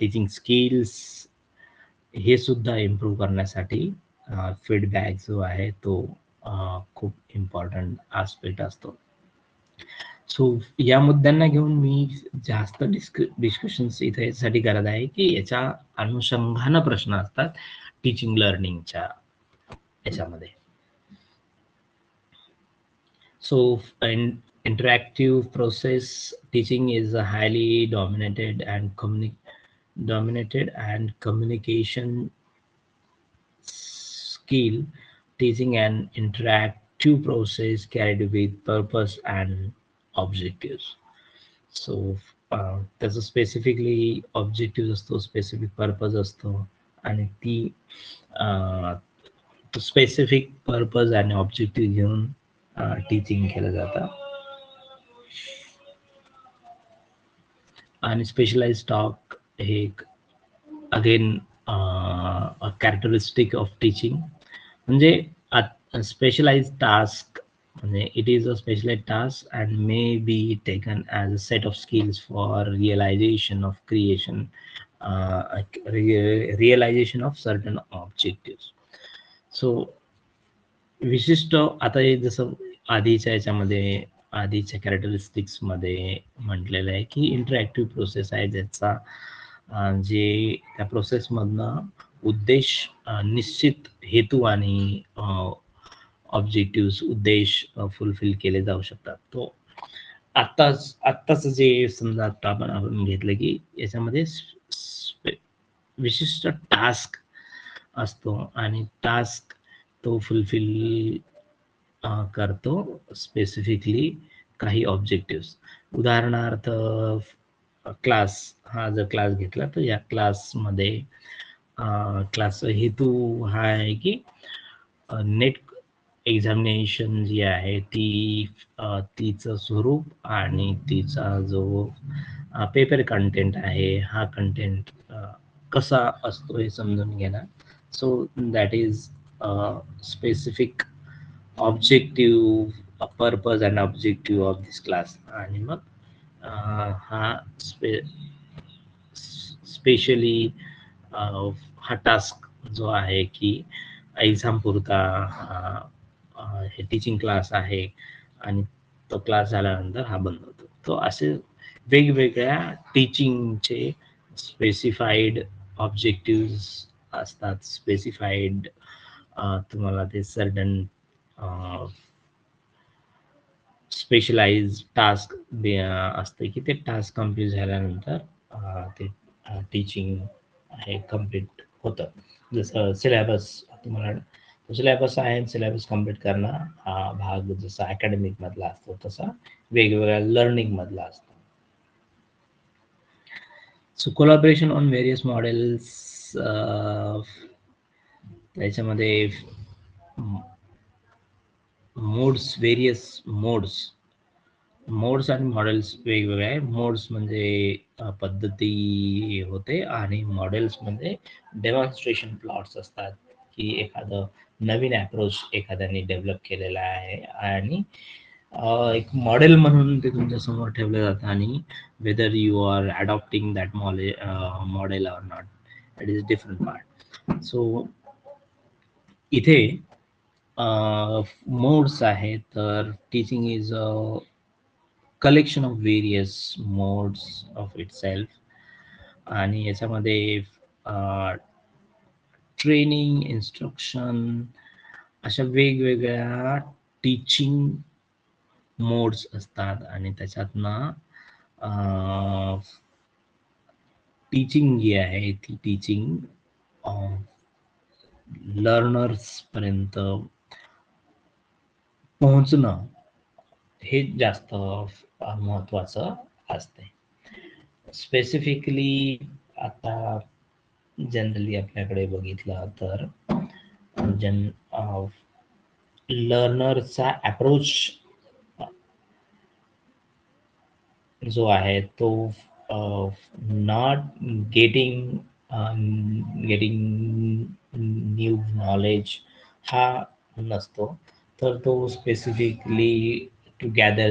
teaching skills हे सुद्धा इम्प्रूव्ह करण्यासाठी फीडबॅक जो आहे तो खूप इम्पॉर्टंट आस्पेक्ट असतो. सो या मुद्द्यांना घेऊन मी जास्त डिस्कशन्स इथे यासाठी करत आहे की याच्या अनुषंगानं प्रश्न असतात टीचिंग लर्निंगच्या याच्यामध्ये. So in interactive process teaching is a highly dominated and communication skill. Teaching an interactive process carried with purpose and objectives. So त्याचं स्पेसिफिकली ऑब्जेक्टिव्ह असतो, स्पेसिफिक पर्पज असतो आणि ती स्पेसिफिक पर्पज आणि ऑब्जेक्टिव्ह घेऊन टीचिंग केलं जातं. आणि स्पेशलाइज टॉक हे अगेन कॅरेक्टरिस्टिक ऑफ टीचिंग म्हणजे स्पेशलाइज टास्क म्हणजे it is a specialise task and may be taken as a set of skills for realisation of creation realisation of certain objective. So विशिष्ट आता हे जसं आधीच्या याच्यामध्ये आधीच्या कॅरेक्टरिस्टिक्स मध्ये म्हटलेलं आहे की इंटरॅक्टिव्ह प्रोसेस आहे ज्याचा जे त्या प्रोसेसमधनं उद्देश निश्चित हेतू आणि ऑब्जेक्टिव्ह उद्देश फुलफिल केले जाऊ शकतात. तो आत्ताच जे समजा आपण घेतलं की याच्यामध्ये विशिष्ट टास्क असतो आणि टास्क तो फुलफिल करतो स्पेसिफिकली काही ऑब्जेक्टिव्स. उदाहरणार्थ क्लास हा जर क्लास घेतला तर या क्लासमध्ये क्लासचा हेतू हा आहे की नेट एक्झामिनेशन जी आहे ती तिचं स्वरूप आणि तिचा जो पेपर कंटेंट आहे हा कंटेंट कसा असतो हे समजून घेणार. So that is specific objective purpose and objective of this class. आणि मग हा स्पेशली हा टास्क जो आहे की एक्झाम पुरता हे टीचिंग क्लास आहे आणि तो क्लास झाल्यानंतर हा बंद होतो. तो असे वेगवेगळ्या टीचिंगचे स्पेसिफाईड ऑब्जेक्टिव्ह असतात. स्पेसिफाईड तुम्हाला ते सर्टन स्पेशलाइज टास्क असते की ते टास्क कम्प्लीट झाल्यानंतर ते टीचिंग हे कम्प्लीट होतं. जसं सिलेबस तुम्हाला सिलेबस आहे, सिलेबस कम्प्लीट करणं हा भाग जसा अकॅडमिक मधला असतो तसा वेगवेगळ्या लर्निंग मधला असतो. So collaboration on various models त्याच्यामध्ये व्हेरियस मोड्स आणि मॉडेल्स वेगवेगळे आहे. मोड्स म्हणजे पद्धती होते आणि मॉडेल्स म्हणजे डेमॉन्स्ट्रेशन प्लॉट्स असतात की एखादं नवीन अप्रोच एखाद्याने डेव्हलप केलेला आहे आणि एक मॉडेल म्हणून ते तुमच्या समोर ठेवलं जातं आणि whether you are adopting that model or not, it is different part. So इथे मोड्स आहेत, तर teaching is a collection of various modes of itself. आणि याच्यामध्ये ट्रेनिंग, इन्स्ट्रक्शन अशा वेगवेगळ्या टीचिंग मोड्स असतात. आणि त्याच्यातनं टीचिंग जी आहे ती टीचिंग लर्नर्स पर्यंत पोहोचणं हे जास्त महत्वाचं असते. स्पेसिफिकली आता जनरली आपल्याकडे बघितलं तर जन लर्नरचा अप्रोच जो आहे तो not getting getting new knowledge हा नसतो, तर तो specifically to gather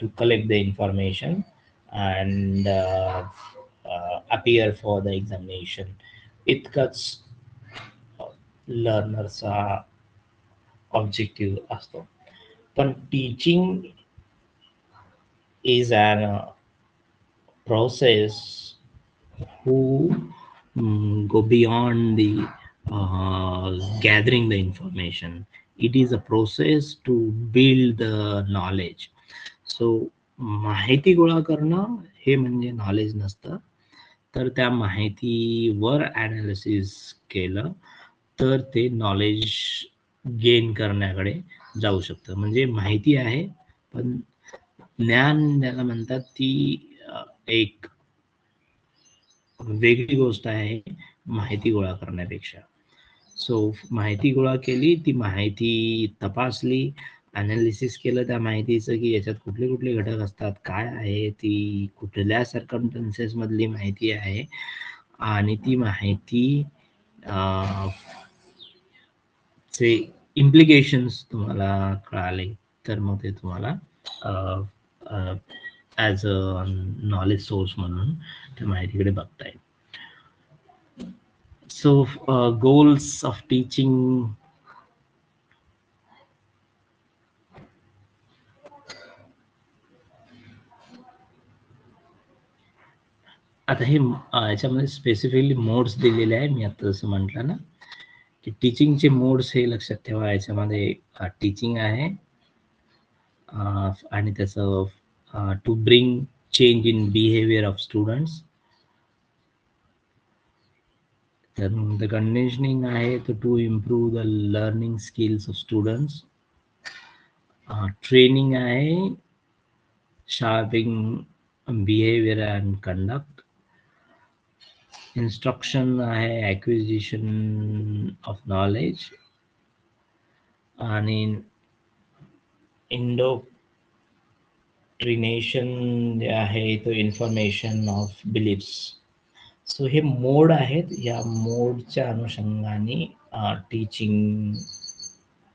to collect the information and appear for the examination इतकंच लर्नरचा ऑब्जेक्टिव्ह असतो. पण teaching is an process who go beyond the gathering the information. It is a process to build the knowledge. So माहिती गोळा करणं हे म्हणजे knowledge नसतं, तर त्या माहितीवर ॲनालिसिस केलं तर ते नॉलेज गेन करण्याकडे जाऊ शकतं. म्हणजे माहिती आहे, पण ज्ञान ज्याला म्हणतात ती एक वेगळी गोष्ट आहे माहिती गोळा करण्यापेक्षा. सो माहिती गोळा केली, ती माहिती तपासली, अनालिसिस केलं त्या माहितीचं की याच्यात कुठले कुठले घटक असतात, काय आहे ती, कुठल्या सर्कमस्टन्सेस मधली माहिती आहे, आणि ती माहिती चे इम्प्लिकेशन्स तुम्हाला कळाले, तर मग ते तुम्हाला ॲज अ नॉलेज सोर्स म्हणून त्या माहितीकडे बघता येईल. So goals of teaching. आता हे याच्यामध्ये स्पेसिफिकली मोड्स दिलेले आहे. मी आता जसं म्हटलं ना की टीचिंगचे मोड्स हे लक्षात ठेवा. याच्यामध्ये टीचिंग आहे आणि त्याचं to bring change in behaviour of students. तर द कंडिशनिंग आहे तर to improve the learning skills of students. Training आहे sharping behaviour and conduct. Instruction आहे ॲक्विजिशन ऑफ नॉलेज. आणि इंडोक्ट्रिनेशन जे आहे तो इन्फॉर्मेशन ऑफ बिलीफ्स. सो हे मोड आहेत. या मोडच्या अनुषंगाने टीचिंग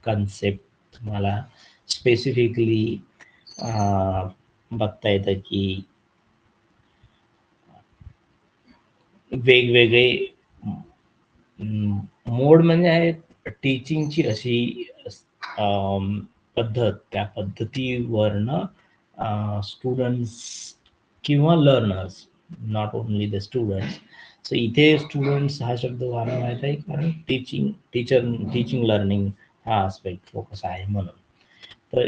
कन्सेप्ट तुम्हाला स्पेसिफिकली बघता येतं की वेगवेगळे मोड म्हणजे आहेत टीचिंगची अशी पद्धत, त्या पद्धतीवरनं स्टुडंट्स किंवा learners, not only the students. So इथे स्टुडंट्स हा शब्द वारंवार आहे कारण टीचिंग लर्निंग हा आस्पेक्ट फोकस आहे म्हणून. तर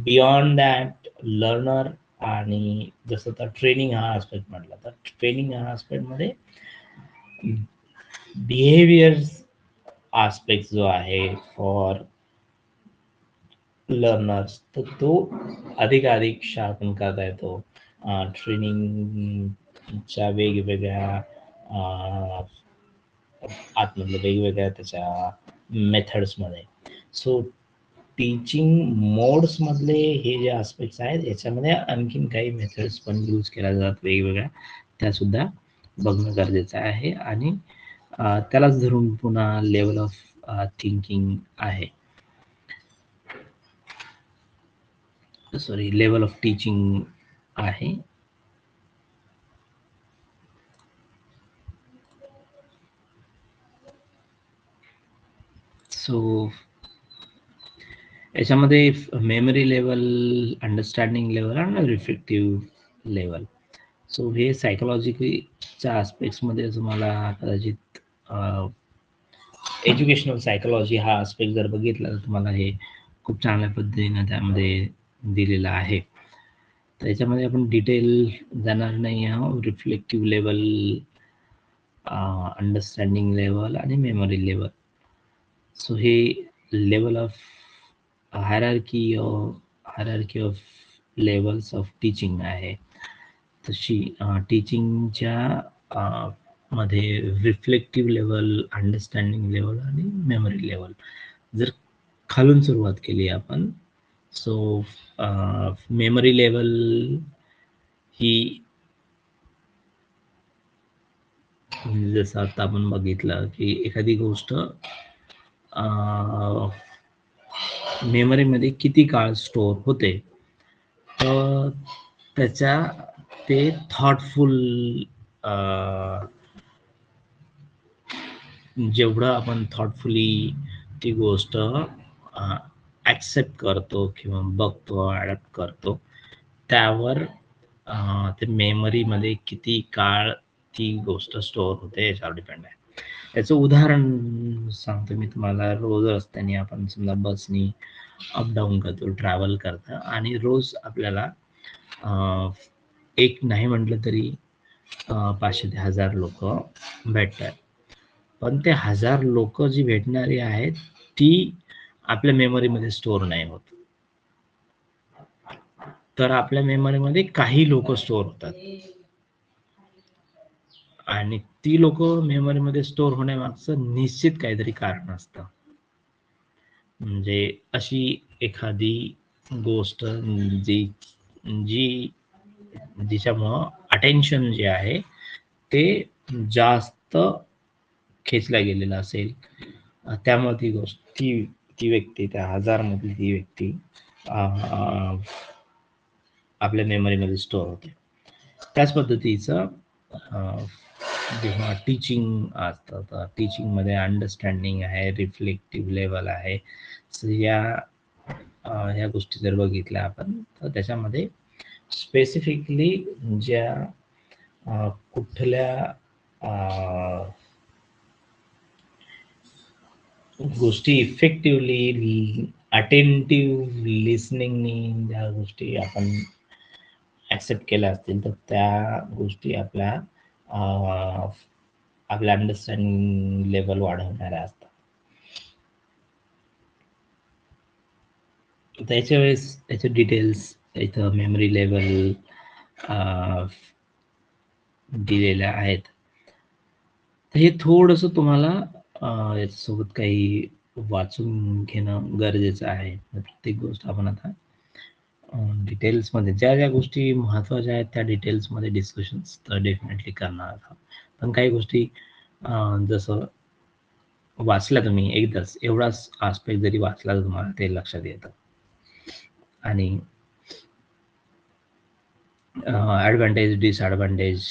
बियॉन्ड दॅट लर्नर आणि जसं तर ट्रेनिंग हा आस्पेक्ट म्हटला, तर ट्रेनिंग ह्या आस्पेक्टमध्ये बिहेवियर आस्पेक्ट जो आहे फॉर लर्नर्स, तर तो अधिकाधिक शार्पन करता येतो ट्रेनिंगच्या वेगवेगळ्या आतमधल्या वेगवेगळ्या त्याच्या मेथड्समध्ये. सो टीचिंग मोड्स मधले हे जे आस्पेक्ट्स आहेत याच्यामध्ये आणखीन काही मेथड्स पण यूज केल्या जातात वेगवेगळ्या, त्या सुद्धा बघणं गरजेचं आहे. आणि त्यालाच धरून पुन्हा लेवल ऑफ थिंकिंग आहे, सॉरी लेवल ऑफ टीचिंग आहे. सो याच्यामध्ये मेमरी लेवल, अंडरस्टँडिंग लेवल आणि रिफ्लेक्टिव्ह लेवल. सो हे सायकोलॉजीच्या आस्पेक्ट्समध्ये तुम्हाला कदाचित एज्युकेशनल सायकोलॉजी हा आस्पेक्ट जर बघितला तर तुम्हाला हे खूप चांगल्या पद्धतीने त्यामध्ये दिलेलं आहे. तर याच्यामध्ये आपण डिटेल जाणार नाही आहोत. रिफ्लेक्टिव्ह लेवल, अंडरस्टँडिंग लेवल आणि मेमरी लेवल. सो हे level of hierarchy of levels of teaching आहे. तशी टीचिंगच्या मध्ये रिफ्लेक्टिव्ह लेवल, अंडरस्टँडिंग लेवल आणि मेमरी लेवल. जर खालून सुरुवात केली आपण, सो मेमरी लेवल ही जसं आता आपण बघितलं की एखादी गोष्ट मेमरीमध्ये किती काळ स्टोअर होते, तर त्याच्या ते थॉटफुल जेवढं आपण थॉटफुली ती गोष्ट ॲक्सेप्ट करतो किंवा बघतो, ॲडॅप्ट करतो, त्यावर ते मेमरीमध्ये किती काळ ती गोष्ट स्टोअर होते याच्यावर डिपेंड आहे. याचं उदाहरण सांगतो मी तुम्हाला. रोज रस्त्याने आपण समजा बसनी अपडाऊन करतो, ट्रॅव्हल करतो आणि रोज आपल्याला एक नाही म्हटलं तरी 500 ते 1000 लोक भेटतात. पण ते 1000 लोक जी भेटणारी आहेत ती आपल्या मेमरीमध्ये स्टोअर नाही होत. तर आपल्या मेमरीमध्ये काही लोक स्टोअर होतात आणि ती लोक मेमरीमध्ये स्टोअर होण्यामागचं निश्चित काहीतरी कारण असतं. म्हणजे अशी एखादी गोष्ट जी जी जिच्यामुळं अटेन्शन जे आहे ते जास्त खेचला गेलेला असेल, त्यामुळे ती गोष्ट ती व्यक्ती, त्या 1000 मधली ती व्यक्ती आपल्या मेमरीमध्ये स्टोअर होते. त्याच पद्धतीचं जेव्हा टीचिंग असतं, तर टीचिंगमध्ये अंडरस्टँडिंग आहे, रिफ्लेक्टिव्ह लेवल आहे. ह्या गोष्टी जर बघितल्या आपण, तर त्याच्यामध्ये स्पेसिफिकली ज्या कुठल्या गोष्टी इफेक्टिव्हली अटेंटिव्ह लिसनिंगनी ज्या गोष्टी आपण ॲक्सेप्ट केल्या असतील, तर त्या गोष्टी आपल्या अंडरस्टँडिंग लेवल वाढवणाऱ्या असतात. त्याच्या वेळेस त्याचे डिटेल्स इथं मेमरी लेवल दिलेल्या आहेत. तर हे थोडंसं तुम्हाला याच्यासोबत काही वाचून घेणं गरजेचं आहे. प्रत्येक गोष्ट आपण आता डिटेल्समध्ये ज्या गोष्टी महत्त्वाच्या आहेत त्या डिटेल्समध्ये डिस्कशन्स तर डेफिनेटली करणार आहोत. पण काही गोष्टी जसं वाचल्या तुम्ही एकदाच, एवढाच आस्पेक्ट जरी वाचला तर तुम्हाला ते लक्षात येतं. आणि ॲडव्हान्टेज, डिसॲडव्हान्टेज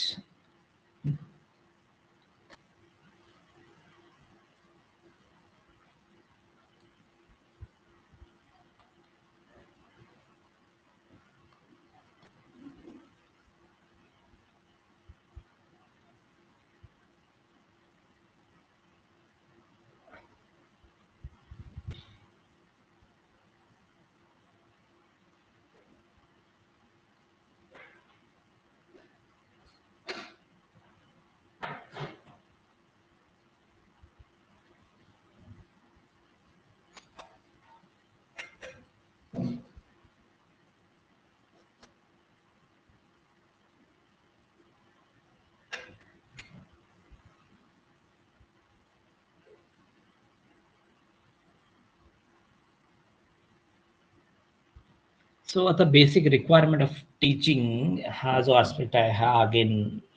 सो आता बेसिक रिक्वायरमेंट ऑफ टीचिंग हा जो आस्पेक्ट आहे हा अगेन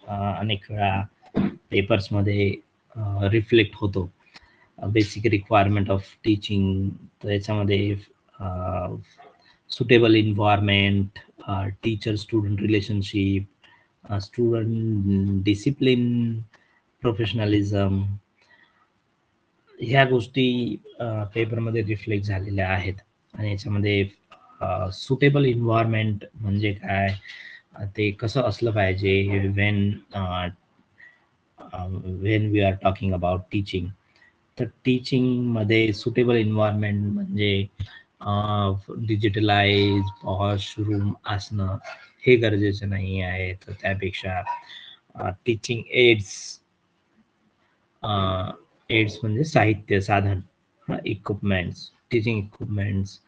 अनेक वेळा पेपर्समध्ये रिफ्लेक्ट होतो. बेसिक रिक्वायरमेंट ऑफ टीचिंग, तर याच्यामध्ये suitable environment, teacher student relationship, student discipline, professionalism, ह्या गोष्टी पेपरमध्ये रिफ्लेक्ट झालेल्या आहेत. आणि याच्यामध्ये सुटेबल इन्व्हायरमेंट म्हणजे काय, ते कसं असलं पाहिजे when we are talking about teaching. तर टीचिंग मध्ये सुटेबल इन्व्हायरमेंट म्हणजे डिजिटलाइज पॉश रूम असणं हे गरजेचं नाही आहे. तर त्यापेक्षा टीचिंग एड्स म्हणजे साहित्य साधन, इक्विपमेंट्स, टीचिंग इक्विपमेंट्स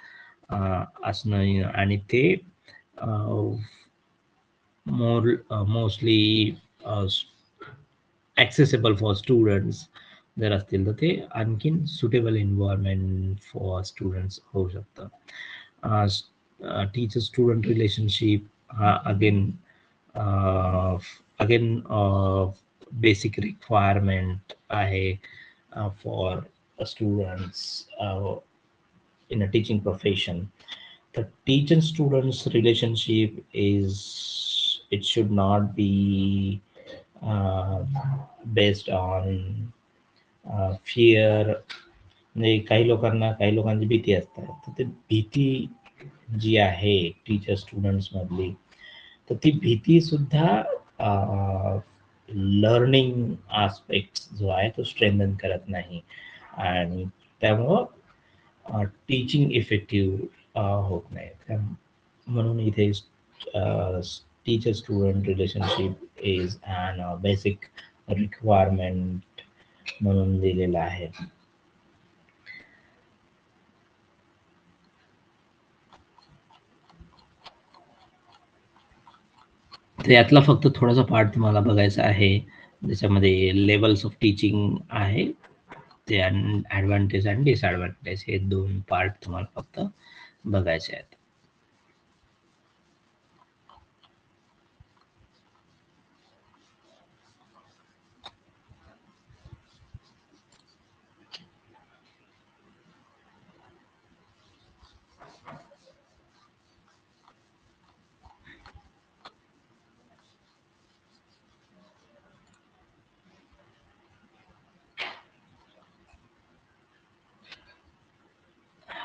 असणं आणि ते मोस्टली ॲक्सेसेबल फॉर स्टुडंट्स जर असतील तर ते आणखीन सुटेबल इन्व्हायरमेंट फॉर स्टुडंट्स होऊ शकतं. टीचर स्टुडंट रिलेशनशिप हा अगेन बेसिक रिक्वायरमेंट आहे for students in a teaching profession. The teacher students relationship is, it should not be uh, based on fear. म्हणजे काही लोकांची भीती असतात, तर ते भीती जी आहे टीचर स्टुडंट्स मधली, तर ती भीती सुद्धा लर्निंग आस्पेक्ट जो आहे तो स्ट्रेंथन करत नाही आणि त्यामुळं टीचिंग इफेक्टिव्ह होत नाही. म्हणून इथे teacher student relationship is an basic requirement म्हणून दिलेलं आहे. तर यातला फक्त थोडासा पार्ट तुम्हाला बघायचा आहे, ज्याच्यामध्ये लेवल्स ऑफ टीचिंग आहे, ते ॲडव्हान्टेज आणि डिसॲडव्हान्टेज हे 2 पार्ट तुम्हाला फक्त बघायचे आहेत.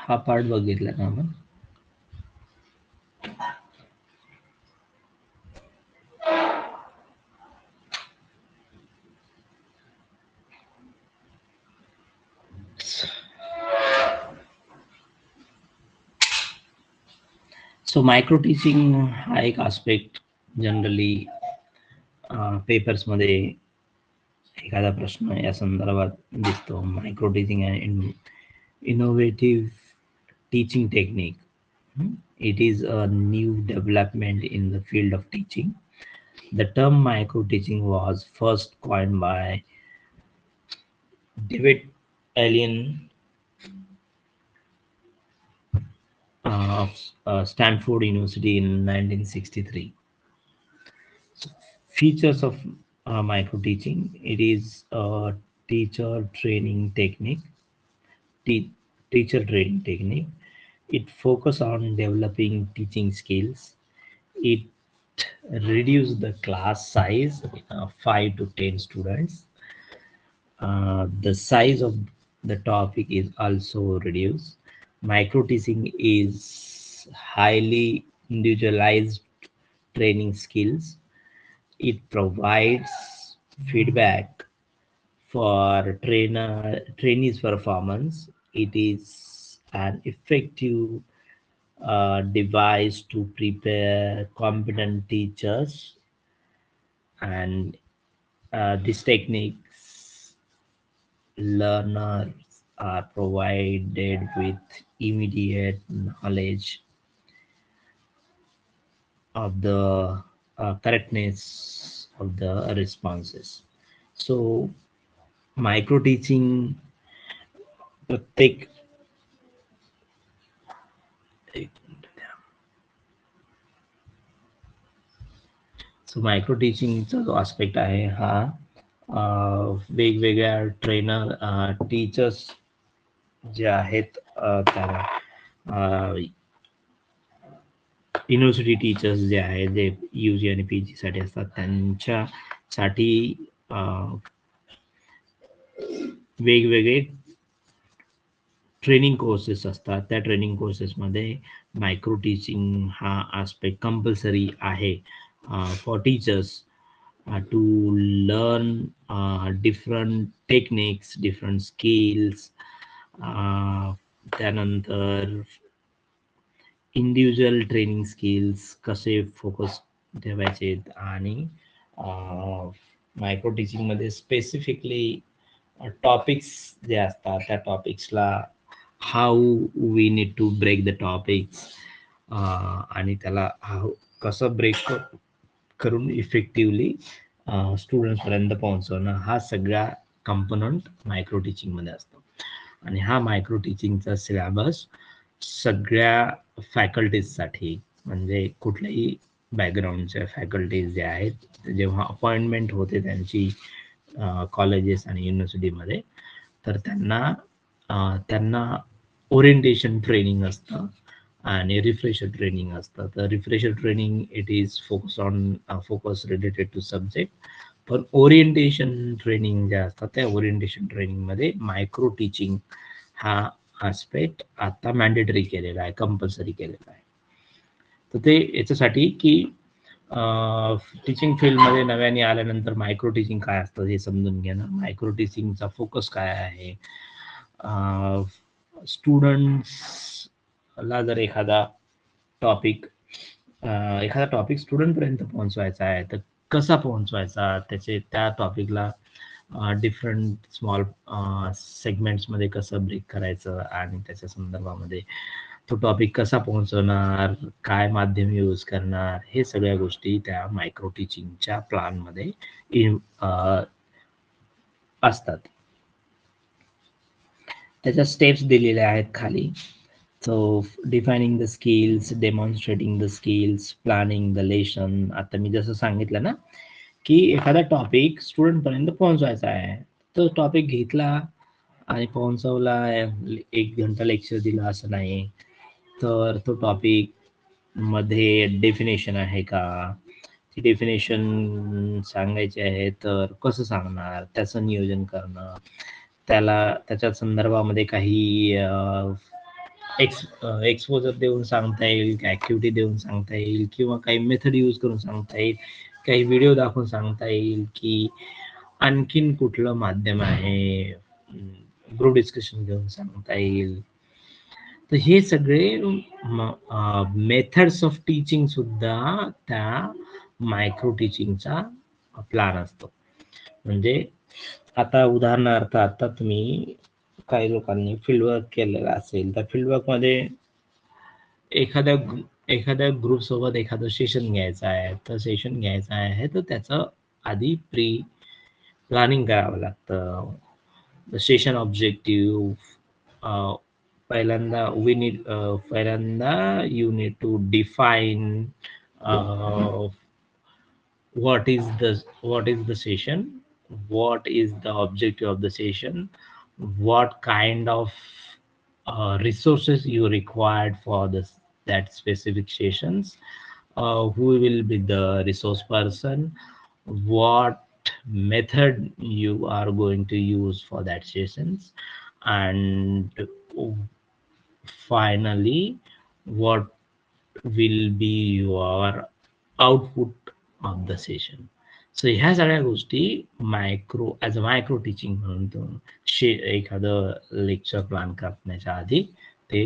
हा पार्ट बघितला ना आपण. सो मायक्रो टीचिंग हा एक आस्पेक्ट जनरली पेपर्समध्ये एखादा प्रश्न या संदर्भात दिसतो. Micro teaching and innovative teaching technique. It is a new development in the field of teaching. The term micro teaching was first coined by David Allen of Stanford University in 1963. Features of micro teaching: it is a teacher training technique. Te- Teacher training technique. It focus on developing teaching skills. It reduce the class size, 5 to 10 students. The size of the topic is also reduced. Micro teaching is highly individualized training skills. It provides feedback for trainees' performance. It is an effective device to prepare competent teachers, and these techniques learners are provided with immediate knowledge of the correctness of the responses. So micro teaching प्रत्येक so micro टीचिंगचा जो aspect आहे हा वेगवेगळ्या trainer teachers जे आहेत त्याला university teachers जे आहेत जे UG आणि PG साठी असतात त्यांच्यासाठी वेगवेगळे ट्रेनिंग कोर्सेस असतात, त्या ट्रेनिंग कोर्सेसमध्ये मायक्रो टीचिंग हा आस्पेक्ट कंपल्सरी आहे for teachers to learn different techniques, different skills. त्यानंतर इंडिव्हिज्युअल ट्रेनिंग स्किल्स कसे फोकस ठेवायचे आणि मायक्रो टीचिंगमध्ये स्पेसिफिकली टॉपिक्स जे असतात त्या टॉपिक्सला how we need to break the topics आणि त्याला कसं ब्रेक करून इफेक्टिव्हली स्टुडंट्सपर्यंत पोहोचवणं हा सगळा कंपोनंट मायक्रो टीचिंगमध्ये असतो. आणि हा मायक्रो टीचिंगचा सिलेबस सगळ्या फॅकल्टीजसाठी म्हणजे कुठल्याही बॅकग्राऊंडच्या फॅकल्टीज जे आहेत जेव्हा अपॉइंटमेंट होते त्यांची कॉलेजेस आणि युनिव्हर्सिटीमध्ये तर त्यांना ओरिएंटेशन ट्रेनिंग असतं आणि रिफ्रेशर ट्रेनिंग असतं. तर refresher training it is focus related to subject, पण ओरिएंटेशन ट्रेनिंग जे असतात त्या ओरिएंटेशन ट्रेनिंगमध्ये मायक्रो टीचिंग हा आस्पेक्ट आता मॅन्डेटरी केलेला आहे, कंपल्सरी केलेला आहे. तर ते याच्यासाठी की टीचिंग फील्डमध्ये नव्याने आल्यानंतर मायक्रो टीचिंग काय असतं हे समजून घेणं, मायक्रो टीचिंगचा फोकस काय आहे, स्टुडंट्सला जर एखादा टॉपिक स्टुडंटपर्यंत पोहोचवायचा आहे तर कसा पोहोचवायचा, त्या टॉपिकला डिफरंट स्मॉल सेगमेंट्समध्ये कसं ब्रेक करायचं आणि त्याच्या संदर्भामध्ये तो टॉपिक कसा पोहोचवणार, काय माध्यम यूज करणार, हे सगळ्या गोष्टी त्या मायक्रो टीचिंगच्या प्लॅनमध्ये असतात. त्याच्या स्टेप्स दिलेल्या आहेत खाली. So defining the skills, demonstrating the skills, planning the lesson. आता मी जसं सांगितलं ना की एखादा टॉपिक स्टुडंटपर्यंत पोहोचवायचा आहे, तो टॉपिक घेतला आणि पोहोचवला, 1 घंटा लेक्चर दिला असं नाही, तर तो टॉपिक मध्ये डेफिनेशन आहे का, ती डेफिनेशन सांगायची आहे तर कसं सांगणार, त्याचं नियोजन करणं, त्याच्या संदर्भामध्ये काही एक्सपोजर देऊन सांगता येईल, ऍक्टिव्हिटी देऊन सांगता येईल किंवा काही मेथड यूज करून सांगता येईल, काही व्हिडिओ दाखवून सांगता येईल की आणखीन कुठलं माध्यम आहे, ग्रुप डिस्कशन घेऊन सांगता येईल. तर हे सगळे मेथड्स ऑफ टीचिंग सुद्धा त्या मायक्रो टीचिंगचा प्लॅन असतो. म्हणजे आता उदाहरणार्थ आता तुम्ही काही लोकांनी फील्डवर्क केलेला असेल तर फील्डवर्कमध्ये एखाद्या ग्रुप सोबत एखादं सेशन घ्यायचं आहे, तर सेशन घ्यायचं आहे तर त्याचं आधी प्लॅनिंग करावं लागतं. सेशन ऑब्जेक्टिव्ह पहिल्यांदा you need to define what is the session, what is the objective of the session, what kind of resources you required for that specific sessions, who will be the resource person, what method you are going to use for that sessions, and finally what will be your output of the session. So ह्या सगळ्या गोष्टी micro teaching म्हणून एखादं lecture plan करण्याच्या आधी ते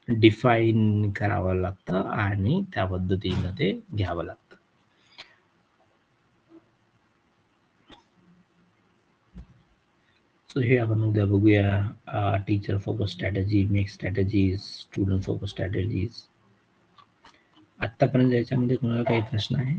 define करावं लागतं आणि त्या पद्धतीनं ते घ्यावं लागतं. सो हे आपण उद्या बघूया. Teacher focus strategy, mix strategies, student focus strategies. आतापर्यंत याच्यामध्ये कोणाला काही प्रश्न आहे?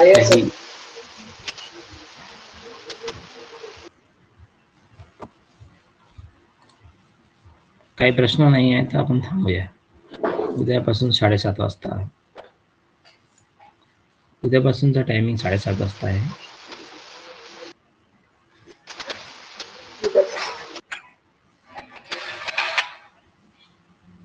Yes sir. काही प्रश्न नाही आहे तर आपण थांबूया. उद्यापासून 7:30 वाजता. उद्यापासूनचा टायमिंग 7:30 वाजता आहे.